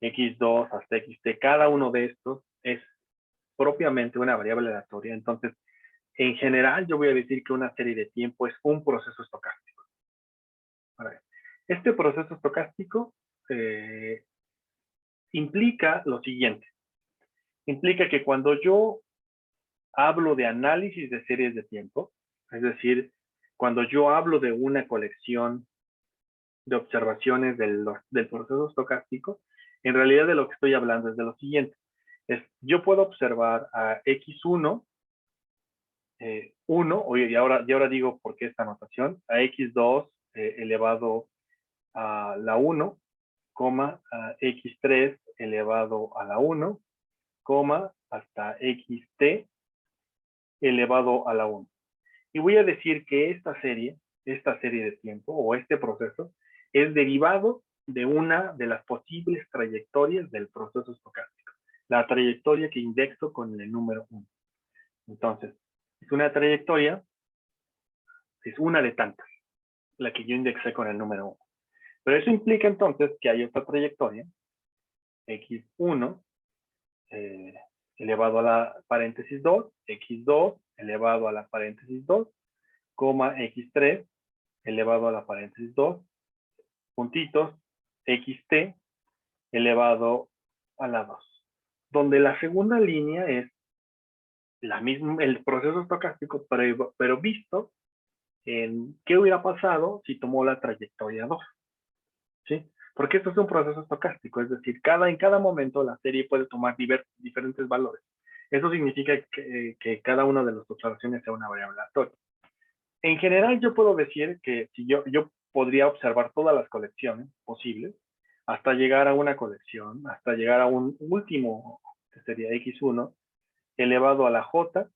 Speaker 1: X2 hasta XT, cada uno de estos es propiamente una variable aleatoria. Entonces, en general, yo voy a decir que una serie de tiempo es un proceso estocástico. Este proceso estocástico implica lo siguiente. Implica que cuando yo hablo de análisis de series de tiempo, es decir, cuando yo hablo de una colección de observaciones del proceso estocástico, en realidad de lo que estoy hablando es de lo siguiente. Yo puedo observar a X1, 1, y ahora digo por qué esta notación, a X2 elevado a la 1, a X3 elevado a la 1, hasta XT elevado a la 1. Y voy a decir que esta serie de tiempo o este proceso es derivado de una de las posibles trayectorias del proceso estocástico. La trayectoria que indexo con el número 1. Entonces, es una trayectoria, es una de tantas, la que yo indexé con el número 1. Pero eso implica entonces que hay otra trayectoria, X1, elevado a la paréntesis 2, X2 elevado a la paréntesis 2, X3 elevado a la paréntesis 2, puntitos, XT elevado a la 2. Donde la segunda línea es el proceso estocástico, pero visto en qué hubiera pasado si tomó la trayectoria 2. ¿Sí? Porque esto es un proceso estocástico, es decir, en cada momento la serie puede tomar diferentes valores. Eso significa que cada una de las observaciones sea una variable aleatoria. En general, yo puedo decir que si yo podría observar todas las colecciones posibles hasta llegar a una colección, hasta llegar a un último, que sería X1, elevado a la J,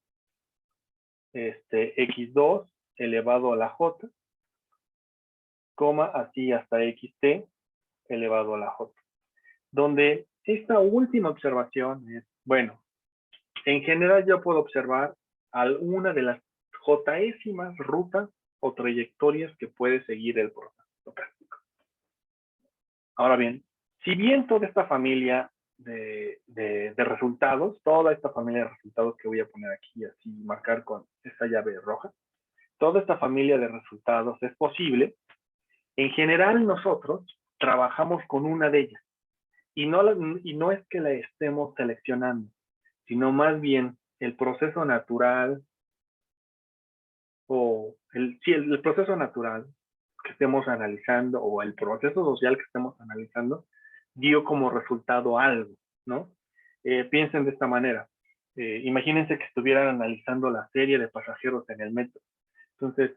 Speaker 1: X2 elevado a la J, así hasta XT elevado a la J. Donde esta última observación es, bueno, en general yo puedo observar alguna de las jésímas rutas o trayectorias que puede seguir el proceso estocástico. Ahora bien, si bien toda esta familia de resultados, toda esta familia de resultados que voy a poner aquí, así marcar con esta llave roja, toda esta familia de resultados es posible, en general nosotros trabajamos con una de ellas. Y no es que la estemos seleccionando, sino más bien el proceso natural o el proceso natural que estemos analizando o el proceso social que estemos analizando dio como resultado algo, ¿no? Piensen de esta manera. Imagínense que estuvieran analizando la serie de pasajeros en el metro. Entonces,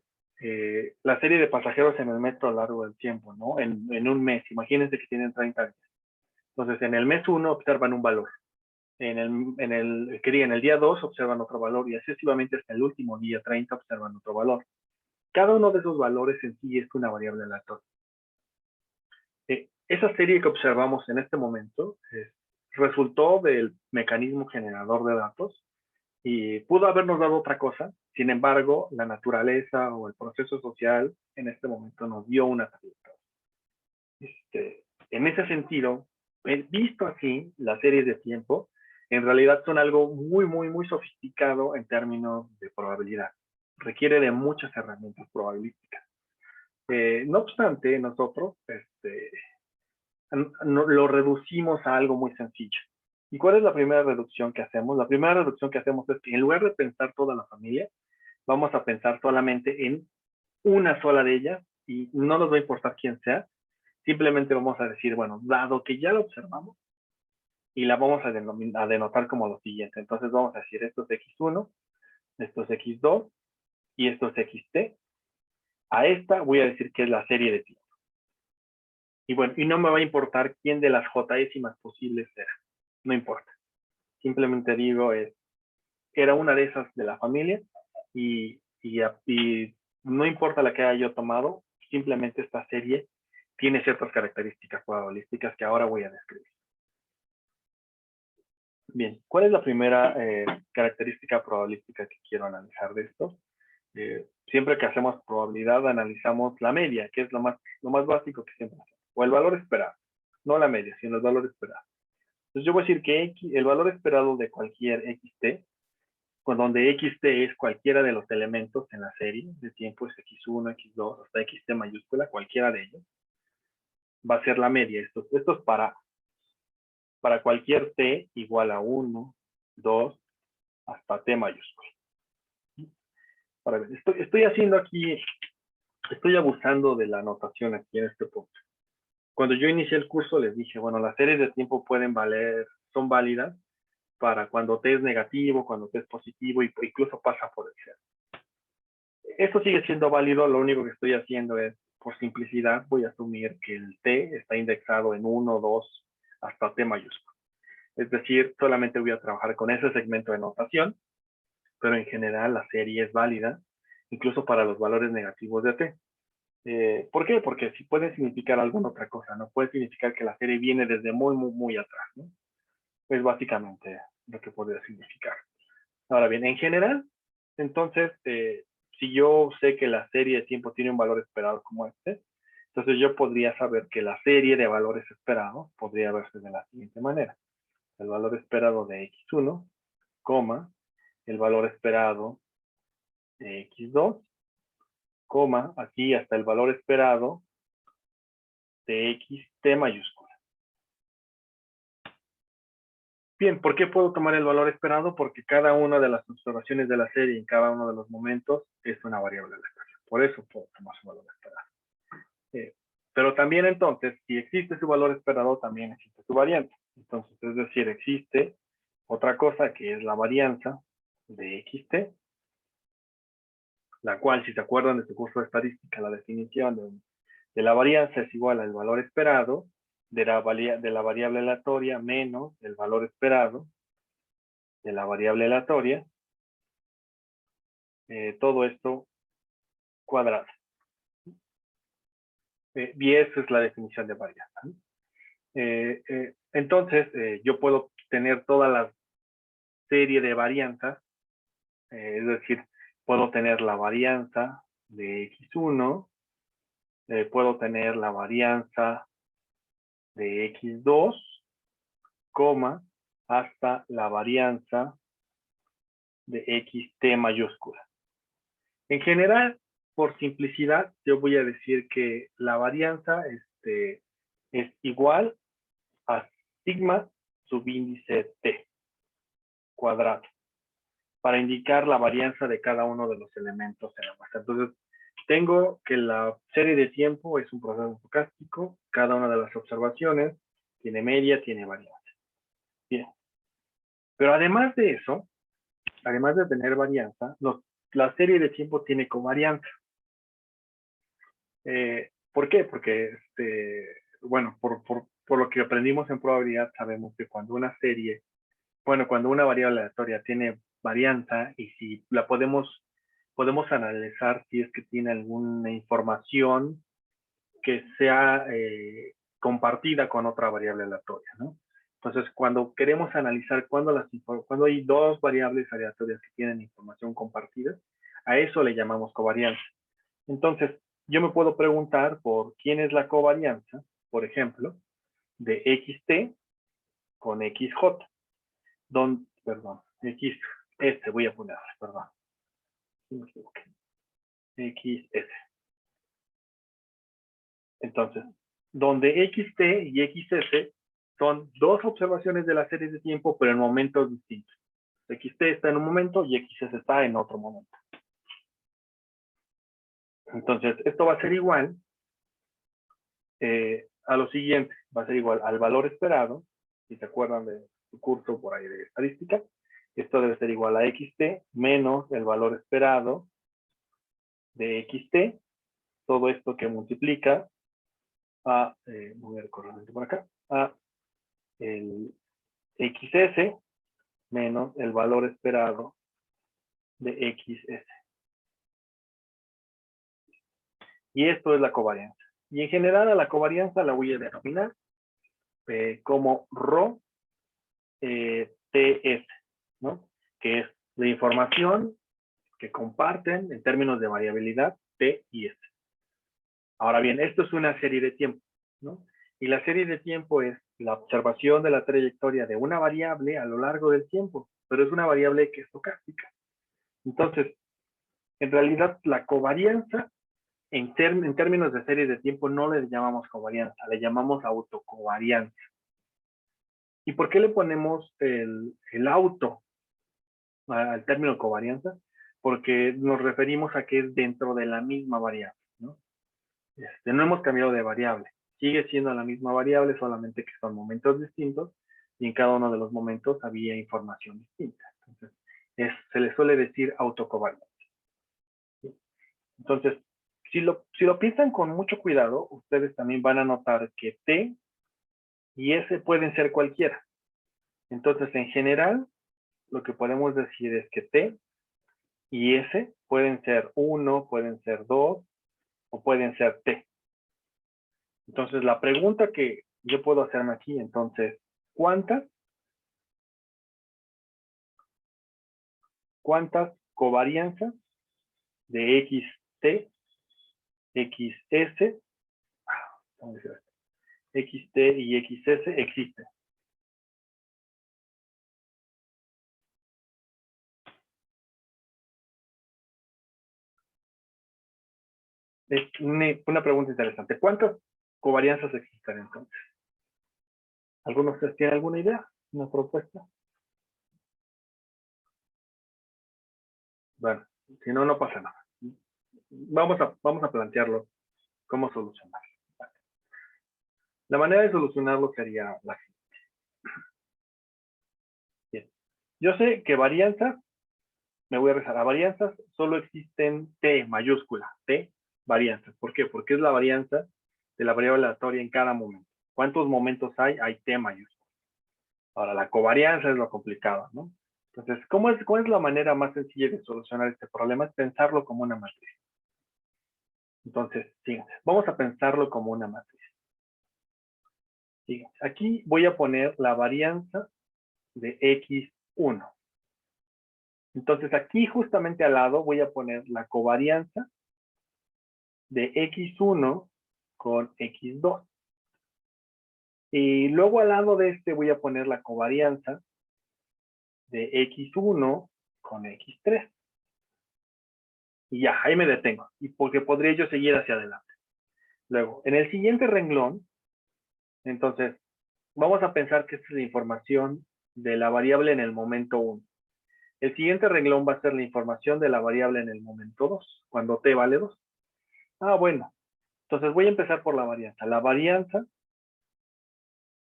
Speaker 1: la serie de pasajeros en el metro a lo largo del tiempo, ¿no? En un mes, imagínense que tienen 30 días. Entonces, en el mes 1 observan un valor. En el día 2 observan otro valor y sucesivamente hasta el último día 30 observan otro valor. Cada uno de esos valores en sí es una variable aleatoria. Esa serie que observamos en este momento resultó del mecanismo generador de datos y pudo habernos dado otra cosa. Sin embargo, la naturaleza o el proceso social en este momento nos dio una trayectoria. En ese sentido, visto así, las series de tiempo en realidad son algo muy, muy, muy sofisticado en términos de probabilidad. Requiere de muchas herramientas probabilísticas. No obstante, nosotros lo reducimos a algo muy sencillo. ¿Y cuál es la primera reducción que hacemos? La primera reducción que hacemos es que en lugar de pensar toda la familia, vamos a pensar solamente en una sola de ellas y no nos va a importar quién sea. Simplemente vamos a decir, bueno, dado que ya lo observamos, y la vamos a denotar como lo siguiente. Entonces vamos a decir esto es x1, esto es x2 y esto es xt. A esta voy a decir que es la serie de tiempo. Y bueno, y no me va a importar quién de las j-décimas posibles era. No importa. Simplemente digo, era una de esas de la familia y no importa la que haya yo tomado, simplemente esta serie tiene ciertas características probabilísticas que ahora voy a describir. Bien, ¿cuál es la primera característica probabilística que quiero analizar de esto? Siempre que hacemos probabilidad, analizamos la media, que es lo más básico que siempre hacemos, o el valor esperado, no la media, sino el valor esperado. Entonces yo voy a decir que el valor esperado de cualquier xt, donde xt es cualquiera de los elementos en la serie de tiempo, es x1, x2, hasta xt mayúscula, cualquiera de ellos, va a ser la media. Esto es para cualquier t igual a 1, 2, hasta t mayúscula. Para ver, estoy haciendo aquí, estoy abusando de la notación aquí en este punto. Cuando yo inicié el curso les dije, bueno, las series de tiempo pueden valer, son válidas para cuando t es negativo, cuando t es positivo, y incluso pasa por el cero. Esto sigue siendo válido, lo único que estoy haciendo es, por simplicidad, voy a asumir que el t está indexado en 1, 2, hasta t mayúscula. Es decir, solamente voy a trabajar con ese segmento de notación, pero en general la serie es válida, incluso para los valores negativos de t. ¿Por qué? Porque si puede significar alguna otra cosa, ¿no? Puede significar que la serie viene desde muy, muy, muy atrás, ¿no? Es básicamente lo que podría significar. Ahora bien, en general, entonces, si yo sé que la serie de tiempo tiene un valor esperado como este, entonces yo podría saber que la serie de valores esperados podría verse de la siguiente manera. El valor esperado de x1, coma, el valor esperado de x2, coma, aquí hasta el valor esperado de xt mayúscula. Bien, ¿por qué puedo tomar el valor esperado? Porque cada una de las observaciones de la serie en cada uno de los momentos es una variable aleatoria. Por eso puedo tomar su valor esperado. Pero también entonces, si existe su valor esperado, también existe su varianza. Entonces, es decir, existe otra cosa que es la varianza de xt, la cual, si se acuerdan de su curso de estadística, la definición de la varianza es igual al valor esperado de la variable aleatoria menos el valor esperado de la variable aleatoria, todo esto cuadrado. Y esa es la definición de varianza. Entonces, yo puedo tener toda la serie de varianzas, es decir, puedo tener la varianza de x1, puedo tener la varianza de x2, coma, hasta la varianza de xt mayúscula. En general, por simplicidad, yo voy a decir que la varianza es igual a sigma subíndice t cuadrado, para indicar la varianza de cada uno de los elementos en la muestra. Entonces, tengo que la serie de tiempo es un proceso estocástico, cada una de las observaciones tiene media, tiene varianza. Bien. Pero además de eso, además de tener varianza, la serie de tiempo tiene covarianza. ¿Por qué? Porque, bueno, por lo que aprendimos en probabilidad, sabemos que cuando una serie, bueno, cuando una variable aleatoria tiene varianza y si la podemos analizar si es que tiene alguna información que sea compartida con otra variable aleatoria, ¿no? Entonces, cuando queremos analizar cuando hay dos variables aleatorias que tienen información compartida, a eso le llamamos covarianza. Entonces, yo me puedo preguntar por quién es la covarianza, por ejemplo, de xt con xj. Perdón, xs voy a poner, perdón. Me equivoqué. xs. Entonces, donde xt y xs son dos observaciones de la serie de tiempo, pero en momentos distintos. Xt está en un momento y xs está en otro momento. Entonces, esto va a ser igual a lo siguiente. Va a ser igual al valor esperado si se acuerdan de su curso por ahí de estadística, esto debe ser igual a xt menos el valor esperado de xt, todo esto que multiplica a, voy a recorrer por acá, a el xs menos el valor esperado de xs. Y esto es la covarianza. Y en general a la covarianza la voy a denominar como ρ TS, ¿no? Que es la información que comparten en términos de variabilidad T y S. Ahora bien, esto es una serie de tiempo, ¿no? Y la serie de tiempo es la observación de la trayectoria de una variable a lo largo del tiempo, pero es una variable que es estocástica. Entonces, en realidad, la covarianza, en términos de serie de tiempo, no le llamamos covarianza, le llamamos autocovarianza. ¿Y por qué le ponemos el auto al término covarianza? Porque nos referimos a que es dentro de la misma variable, ¿no? No hemos cambiado de variable. Sigue siendo la misma variable, solamente que son momentos distintos y en cada uno de los momentos había información distinta. Entonces, se le suele decir autocovarianza. ¿Sí? Entonces, si lo piensan con mucho cuidado, ustedes también van a notar que T y S pueden ser cualquiera. Entonces, en general, lo que podemos decir es que T y S pueden ser 1, pueden ser 2 o pueden ser T. Entonces, la pregunta que yo puedo hacerme aquí, entonces, ¿cuántas covarianzas de XT, XS, XT y XS existen? Es una pregunta interesante. ¿Cuántas covarianzas existen entonces? ¿Algunos de ustedes tienen alguna idea? ¿Una propuesta? Bueno, si no, no pasa nada. Vamos a plantearlo. ¿Cómo solucionarlo? La manera de solucionarlo sería la siguiente. Bien. Yo sé que varianzas, me voy a rezar, a varianzas solo existen T mayúscula, T varianzas. ¿Por qué? Porque es la varianza de la variable aleatoria en cada momento. ¿Cuántos momentos hay? Hay T mayúscula. Ahora, la covarianza es lo complicado, ¿no? Entonces, ¿cuál es la manera más sencilla de solucionar este problema? Es pensarlo como una matriz. Entonces, fíjense, vamos a pensarlo como una matriz. Fíjense, aquí voy a poner la varianza de X1. Entonces, aquí justamente al lado voy a poner la covarianza de X1 con X2. Y luego al lado de este voy a poner la covarianza de X1 con X3. Y ya, ahí me detengo. Y porque podría yo seguir hacia adelante. Luego, en el siguiente renglón, entonces, vamos a pensar que esta es la información de la variable en el momento 1. El siguiente renglón va a ser la información de la variable en el momento 2, cuando t vale 2. Ah, bueno. Entonces voy a empezar por la varianza. La varianza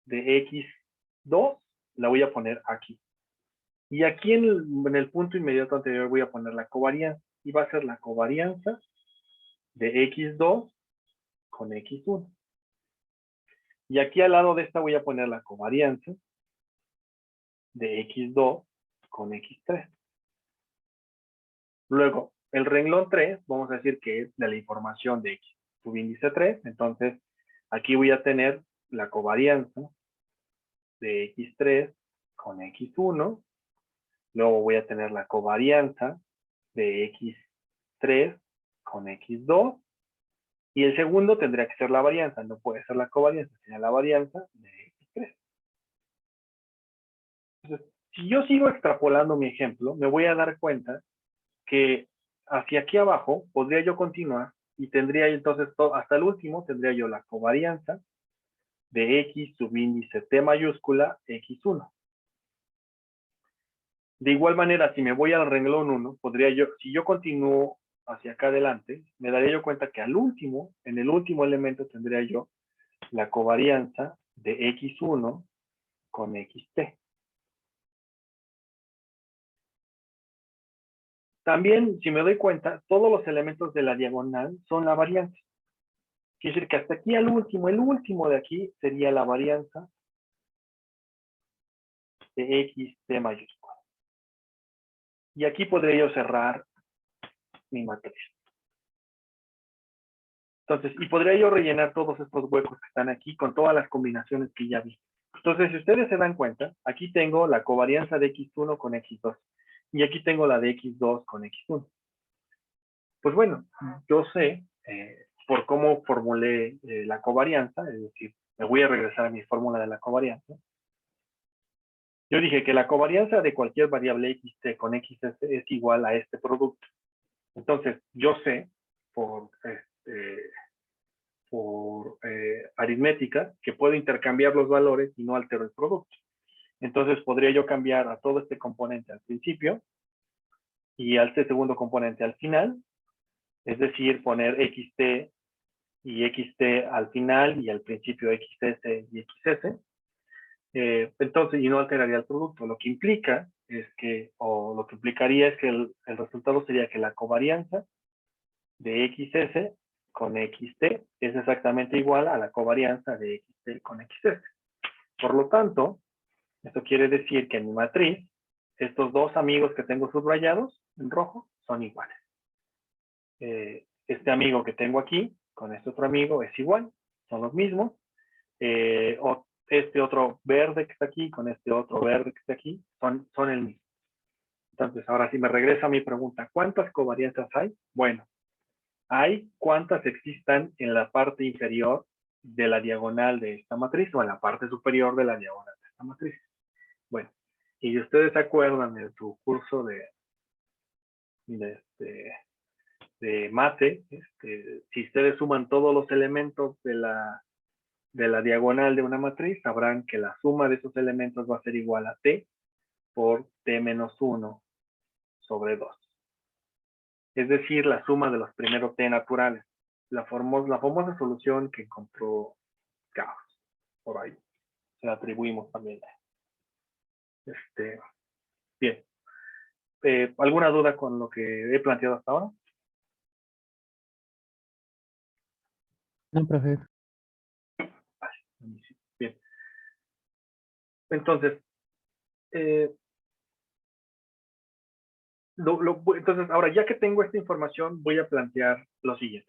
Speaker 1: de x2 la voy a poner aquí. Y aquí en el punto inmediato anterior voy a poner la covarianza. Y va a ser la covarianza de x2 con x1. Y aquí al lado de esta voy a poner la covarianza de x2 con x3. Luego, el renglón 3, vamos a decir que es de la información de x subíndice 3. Entonces, aquí voy a tener la covarianza de x3 con x1. Luego voy a tener la covarianza de x3 con x2. Y el segundo tendría que ser la varianza. No puede ser la covarianza, sería la varianza de x3. Entonces, si yo sigo extrapolando mi ejemplo, me voy a dar cuenta que hacia aquí abajo podría yo continuar y tendría entonces hasta el último tendría yo la covarianza de x subíndice t mayúscula x1. De igual manera, si me voy al renglón 1, podría yo, si yo continúo hacia acá adelante, me daría yo cuenta que al último, en el último elemento tendría yo la covarianza de x1 con xt. También, si me doy cuenta, todos los elementos de la diagonal son la varianza. Quiere decir que hasta aquí el último de aquí sería la varianza de xt mayúscula. Y aquí podría yo cerrar mi matriz. Entonces, y podría yo rellenar todos estos huecos que están aquí con todas las combinaciones que ya vi. Entonces, si ustedes se dan cuenta, aquí tengo la covarianza de x1 con x2. Y aquí tengo la de x2 con x1. Pues bueno, yo sé, por cómo formulé la covarianza, es decir, me voy a regresar a mi fórmula de la covarianza. Yo dije que la covarianza de cualquier variable xt con xs es igual a este producto. Entonces, yo sé, por aritmética, que puedo intercambiar los valores y no altero el producto. Entonces, podría yo cambiar a todo este componente al principio y a este segundo componente al final, es decir, poner xt y xt al final y al principio xs y xs. Entonces, y no alteraría el producto. Lo que implica es que, o lo que implicaría es que el resultado sería que la covarianza de xs con xt es exactamente igual a la covarianza de xt con xs. Por lo tanto, esto quiere decir que en mi matriz, estos dos amigos que tengo subrayados en rojo son iguales. Este amigo que tengo aquí con este otro amigo es igual, son los mismos. Este otro verde que está aquí con este otro verde que está aquí son el mismo. Entonces, ahora si me regresa a mi pregunta, ¿cuántas covarianzas hay? Bueno, hay cuántas existan en la parte inferior de la diagonal de esta matriz o en la parte superior de la diagonal de esta matriz. Bueno, y si ustedes se acuerdan de su curso de mate, si ustedes suman todos los elementos de la diagonal de una matriz, sabrán que la suma de esos elementos va a ser igual a t por t menos 1 sobre 2. Es decir, la suma de los primeros t naturales. La famosa solución que encontró Gauss. Por ahí. Se la atribuimos también. Bien. ¿Alguna duda con lo que he planteado hasta ahora?
Speaker 2: No, profe.
Speaker 1: Bien. Entonces, entonces, ahora ya que tengo esta información, voy a plantear lo siguiente.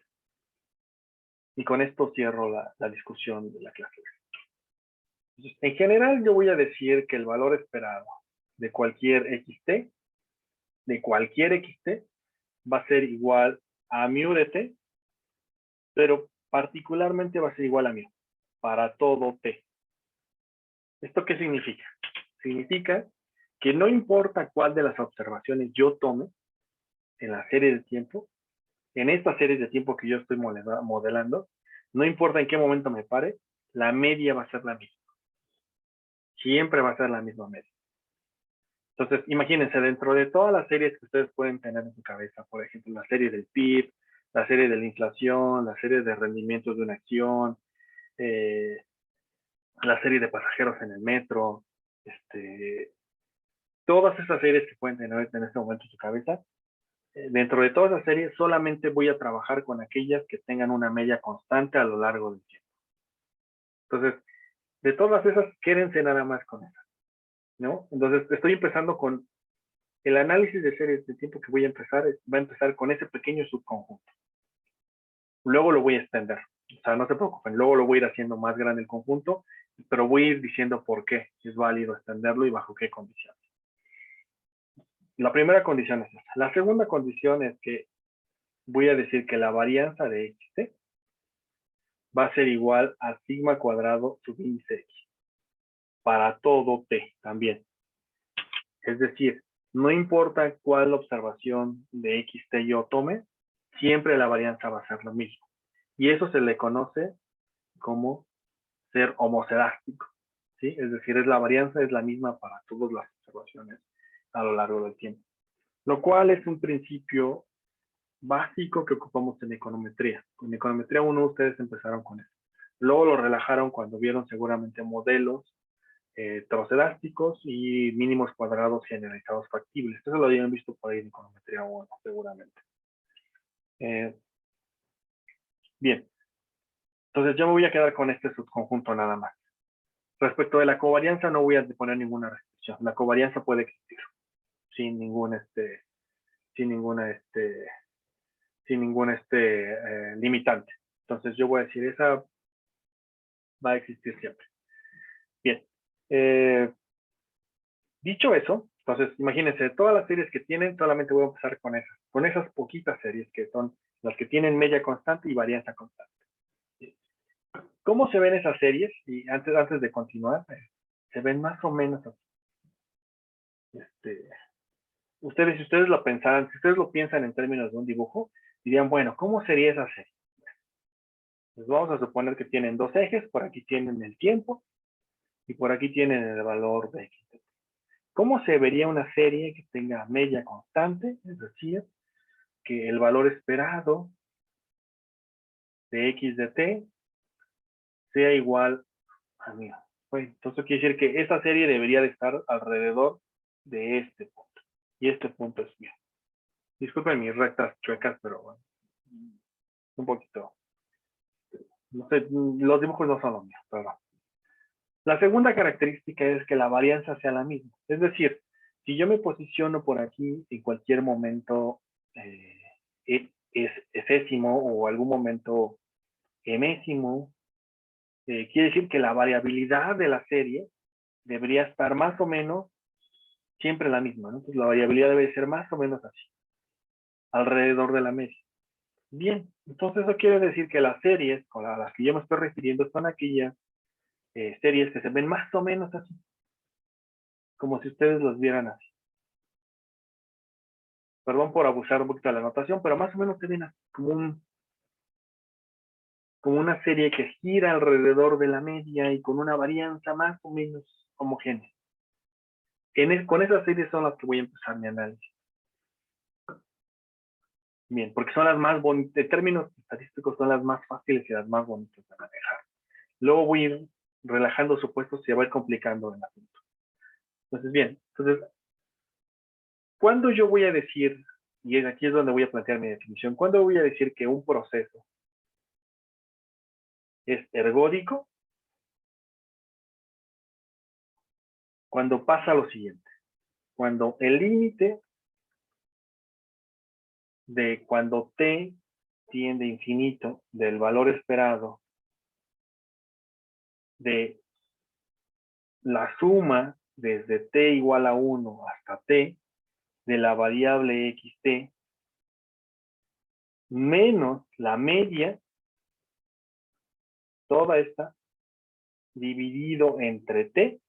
Speaker 1: Y con esto cierro la discusión de la clase. Entonces, en general, yo voy a decir que el valor esperado de cualquier xt, va a ser igual a mu de t, pero particularmente va a ser igual a mu, para todo t. ¿Esto qué significa? Significa que no importa cuál de las observaciones yo tome en la serie de tiempo, en esta serie de tiempo que yo estoy modelando, no importa en qué momento me pare, la media va a ser la misma. Siempre va a ser la misma media. Entonces, imagínense, dentro de todas las series que ustedes pueden tener en su cabeza, por ejemplo, la serie del PIB, la serie de la inflación, la serie de rendimientos de una acción, la serie de pasajeros en el metro, todas esas series que pueden tener en este momento en su cabeza, dentro de todas las series solamente voy a trabajar con aquellas que tengan una media constante a lo largo del tiempo. Entonces, de todas esas, quédense nada más con esas, ¿no? Entonces, estoy empezando con el análisis de series de tiempo que voy a empezar, va a empezar con ese pequeño subconjunto. Luego lo voy a extender. O sea, no se preocupen, luego lo voy a ir haciendo más grande el conjunto, pero voy a ir diciendo por qué es válido extenderlo y bajo qué condiciones. La primera condición es esta. La segunda condición es que voy a decir que la varianza de xt va a ser igual a sigma cuadrado sub índice x para todo t también. Es decir, no importa cuál observación de xt yo tome, siempre la varianza va a ser lo mismo. Y eso se le conoce como ser homocedástico, ¿sí? Es decir, la varianza es la misma para todas las observaciones a lo largo del tiempo. Lo cual es un principio básico que ocupamos en econometría. En econometría 1 ustedes empezaron con eso. Luego lo relajaron cuando vieron seguramente modelos trosedásticos y mínimos cuadrados generalizados factibles. Eso lo habían visto por ahí en econometría 1, seguramente. Bien. Entonces yo me voy a quedar con este subconjunto nada más. Respecto de la covarianza no voy a poner ninguna restricción. La covarianza puede existir sin ningún limitante. Entonces yo voy a decir esa va a existir siempre. Bien. Dicho eso, entonces imagínense, todas las series que tienen, solamente voy a empezar con esas poquitas series que son las que tienen media constante y varianza constante. ¿Cómo se ven esas series? Y antes de continuar, se ven más o menos así. Si ustedes lo pensaran, si ustedes lo piensan en términos de un dibujo, dirían, bueno, ¿cómo sería esa serie? Pues vamos a suponer que tienen dos ejes, por aquí tienen el tiempo y por aquí tienen el valor de x. ¿Cómo se vería una serie que tenga media constante? Es decir, que el valor esperado de x de t sea igual a mí. Pues, entonces quiere decir que esta serie debería de estar alrededor de este punto. Y este punto es mío. Disculpen mis rectas chuecas, pero bueno, un poquito. No sé, los dibujos no son los míos, perdón. La segunda característica es que la varianza sea la misma. Es decir, si yo me posiciono por aquí en cualquier momento esésimo o algún momento emésimo, quiere decir que la variabilidad de la serie debería estar más o menos siempre la misma, ¿no? Entonces la variabilidad debe ser más o menos así, alrededor de la media. Bien, entonces eso quiere decir que las series con las que yo me estoy refiriendo son aquellas series que se ven más o menos así, como si ustedes los vieran así. Perdón por abusar un poquito de la anotación, pero más o menos se ven así, como una serie que gira alrededor de la media y con una varianza más o menos homogénea. Con esas series son las que voy a empezar mi análisis. Bien, porque son las más bonitas, en términos estadísticos son las más fáciles y las más bonitas de manejar. Luego voy a ir relajando supuestos y se va a ir complicando el asunto. Entonces, bien, ¿cuándo yo voy a decir, y aquí es donde voy a plantear mi definición, cuándo voy a decir que un proceso es ergódico? Cuando pasa lo siguiente. Cuando el límite de cuando t tiende a infinito del valor esperado de la suma desde t igual a 1 hasta t de la variable xt menos la media, toda esta, dividido entre t,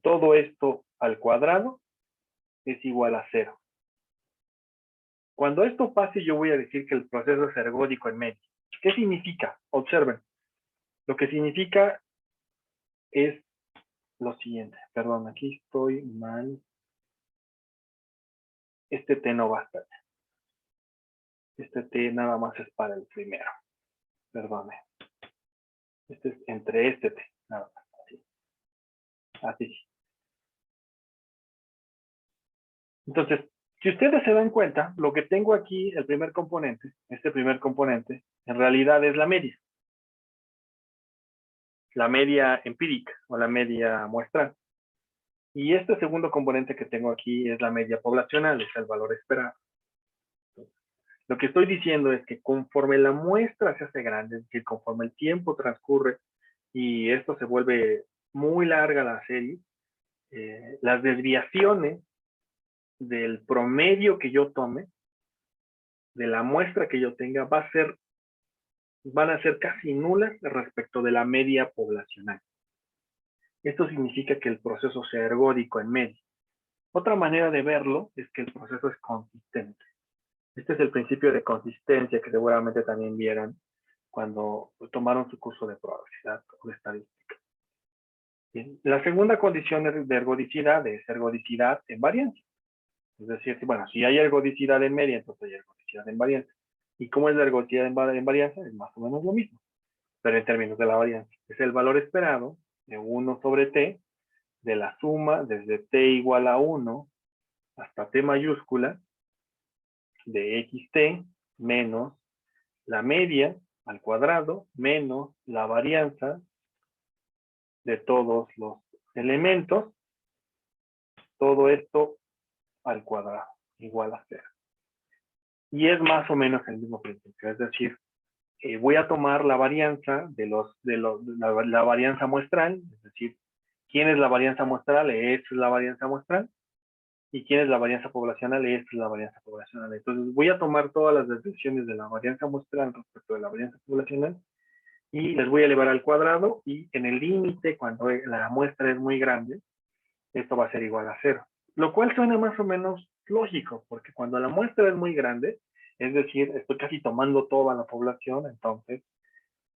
Speaker 1: todo esto al cuadrado es igual a 0. Cuando esto pase, yo voy a decir que el proceso es ergódico en medio. ¿Qué significa? Observen. Lo que significa es lo siguiente. Perdón, aquí estoy mal. Este t no va a estar. Este t nada más es para el primero. Perdone. Este es entre este t. Nada más. Así. Así. Entonces, si ustedes se dan cuenta, lo que tengo aquí, el primer componente, este primer componente, en realidad es la media. La media empírica o la media muestral. Y este segundo componente que tengo aquí es la media poblacional, es el valor esperado. Lo que estoy diciendo es que conforme la muestra se hace grande, es decir, conforme el tiempo transcurre y esto se vuelve muy larga la serie, las desviaciones del promedio que yo tome, de la muestra que yo tenga, van a ser casi nulas respecto de la media poblacional. Esto significa que el proceso sea ergódico en medio. Otra manera de verlo es que el proceso es consistente. Este es el principio de consistencia que seguramente también vieron cuando tomaron su curso de probabilidad o de estadística. Bien. La segunda condición de ergodicidad es ergodicidad en varianza. Es decir, bueno, si hay ergodicidad en media, entonces hay ergodicidad en varianza. ¿Y cómo es la ergodicidad en varianza? Es más o menos lo mismo. pero en términos de la varianza. Es el valor esperado de 1 sobre t, de la suma desde t igual a 1 hasta t mayúscula, de xt menos la media al cuadrado menos la varianza de todos los elementos, todo esto al cuadrado, igual a 0. Y es más o menos el mismo principio, es decir, voy a tomar la varianza la varianza muestral, es decir, ¿quién es la varianza muestral? Esta es la varianza muestral. ¿Y quién es la varianza poblacional? Esta es la varianza poblacional. Entonces voy a tomar todas las desviaciones de la varianza muestral respecto de la varianza poblacional y les voy a elevar al cuadrado, y en el límite, cuando la muestra es muy grande, esto va a ser igual a 0. Lo cual suena más o menos lógico, porque cuando la muestra es muy grande, es decir, estoy casi tomando toda la población, entonces,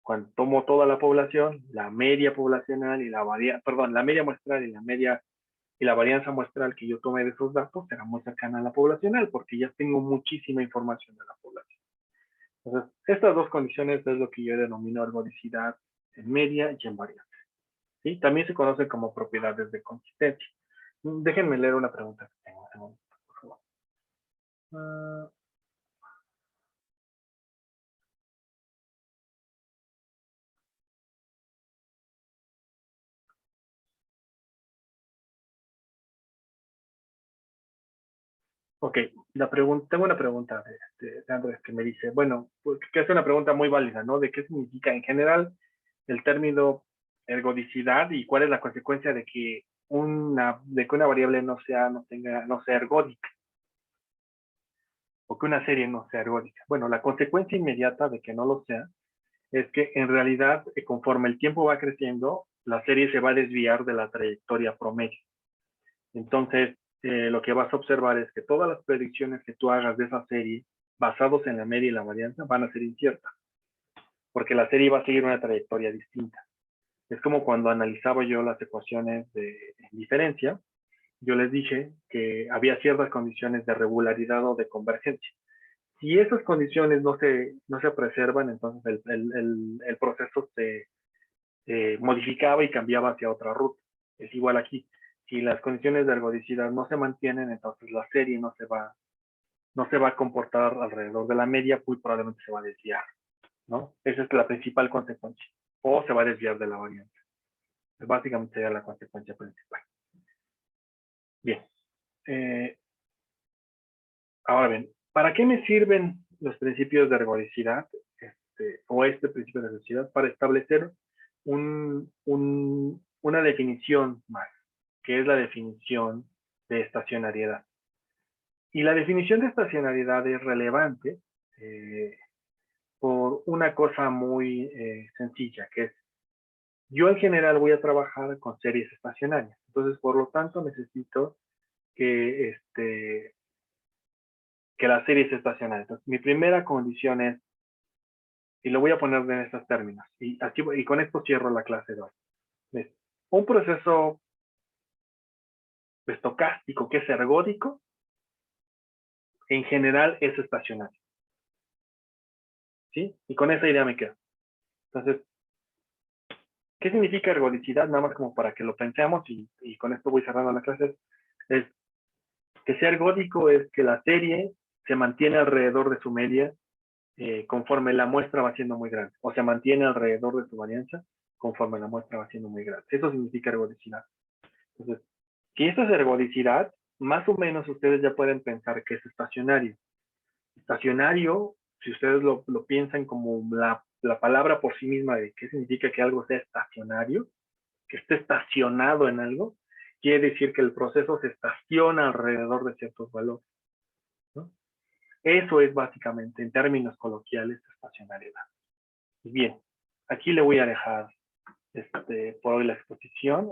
Speaker 1: cuando tomo toda la población, la media poblacional y la media muestral y la varianza muestral que yo tome de esos datos será muy cercana a la poblacional, porque ya tengo muchísima información de la población. Entonces, estas dos condiciones es lo que yo denomino ergodicidad en media y en varianza. ¿Sí? También se conoce como propiedades de consistencia. Déjenme leer una pregunta que tengo en este momento, por favor. Ok, tengo una pregunta de Andrés que me dice, bueno, pues, que es una pregunta muy válida, ¿no? De qué significa en general el término ergodicidad y cuál es la consecuencia de que una variable no sea ergódica, o que una serie no sea ergódica. Bueno, la consecuencia inmediata de que no lo sea es que en realidad, conforme el tiempo va creciendo, la serie se va a desviar de la trayectoria promedio. Entonces, lo que vas a observar es que todas las predicciones que tú hagas de esa serie, basados en la media y la varianza, van a ser inciertas, porque la serie va a seguir una trayectoria distinta. Es como cuando analizaba yo las ecuaciones de diferencia, yo les dije que había ciertas condiciones de regularidad o de convergencia. Si esas condiciones no se preservan, entonces el proceso se modificaba y cambiaba hacia otra ruta. Es igual aquí. Si las condiciones de ergodicidad no se mantienen, entonces la serie no se va a comportar alrededor de la media, muy probablemente se va a desviar, ¿no? Esa es la principal consecuencia. O se va a desviar de la variante. Básicamente sería la consecuencia principal. Bien. Ahora bien, ¿para qué me sirven los principios de ergodicidad o este principio de ergodicidad? Para establecer una definición más, que es la definición de estacionariedad. Y la definición de estacionariedad es relevante por una cosa muy sencilla, que es, yo en general voy a trabajar con series estacionarias. Entonces, por lo tanto, necesito que la serie es estacionaria. Entonces, mi primera condición es, y lo voy a poner en estos términos, y con esto cierro la clase de hoy. Es un proceso estocástico que es ergódico, en general es estacionario. ¿Sí? Y con esa idea me quedo. Entonces, ¿qué significa ergodicidad? Nada más como para que lo pensemos, y con esto voy cerrando la clase. Es que ser ergódico es que la serie se mantiene alrededor de su media conforme la muestra va siendo muy grande, o se mantiene alrededor de su varianza conforme la muestra va siendo muy grande. Eso significa ergodicidad. Entonces, si esto es ergodicidad, más o menos ustedes ya pueden pensar que es estacionario. Estacionario, si ustedes lo piensan como la palabra por sí misma de qué significa que algo sea estacionario, que esté estacionado en algo, quiere decir que el proceso se estaciona alrededor de ciertos valores, ¿no? Eso es básicamente, en términos coloquiales, estacionariedad. Bien, aquí le voy a dejar por hoy la exposición.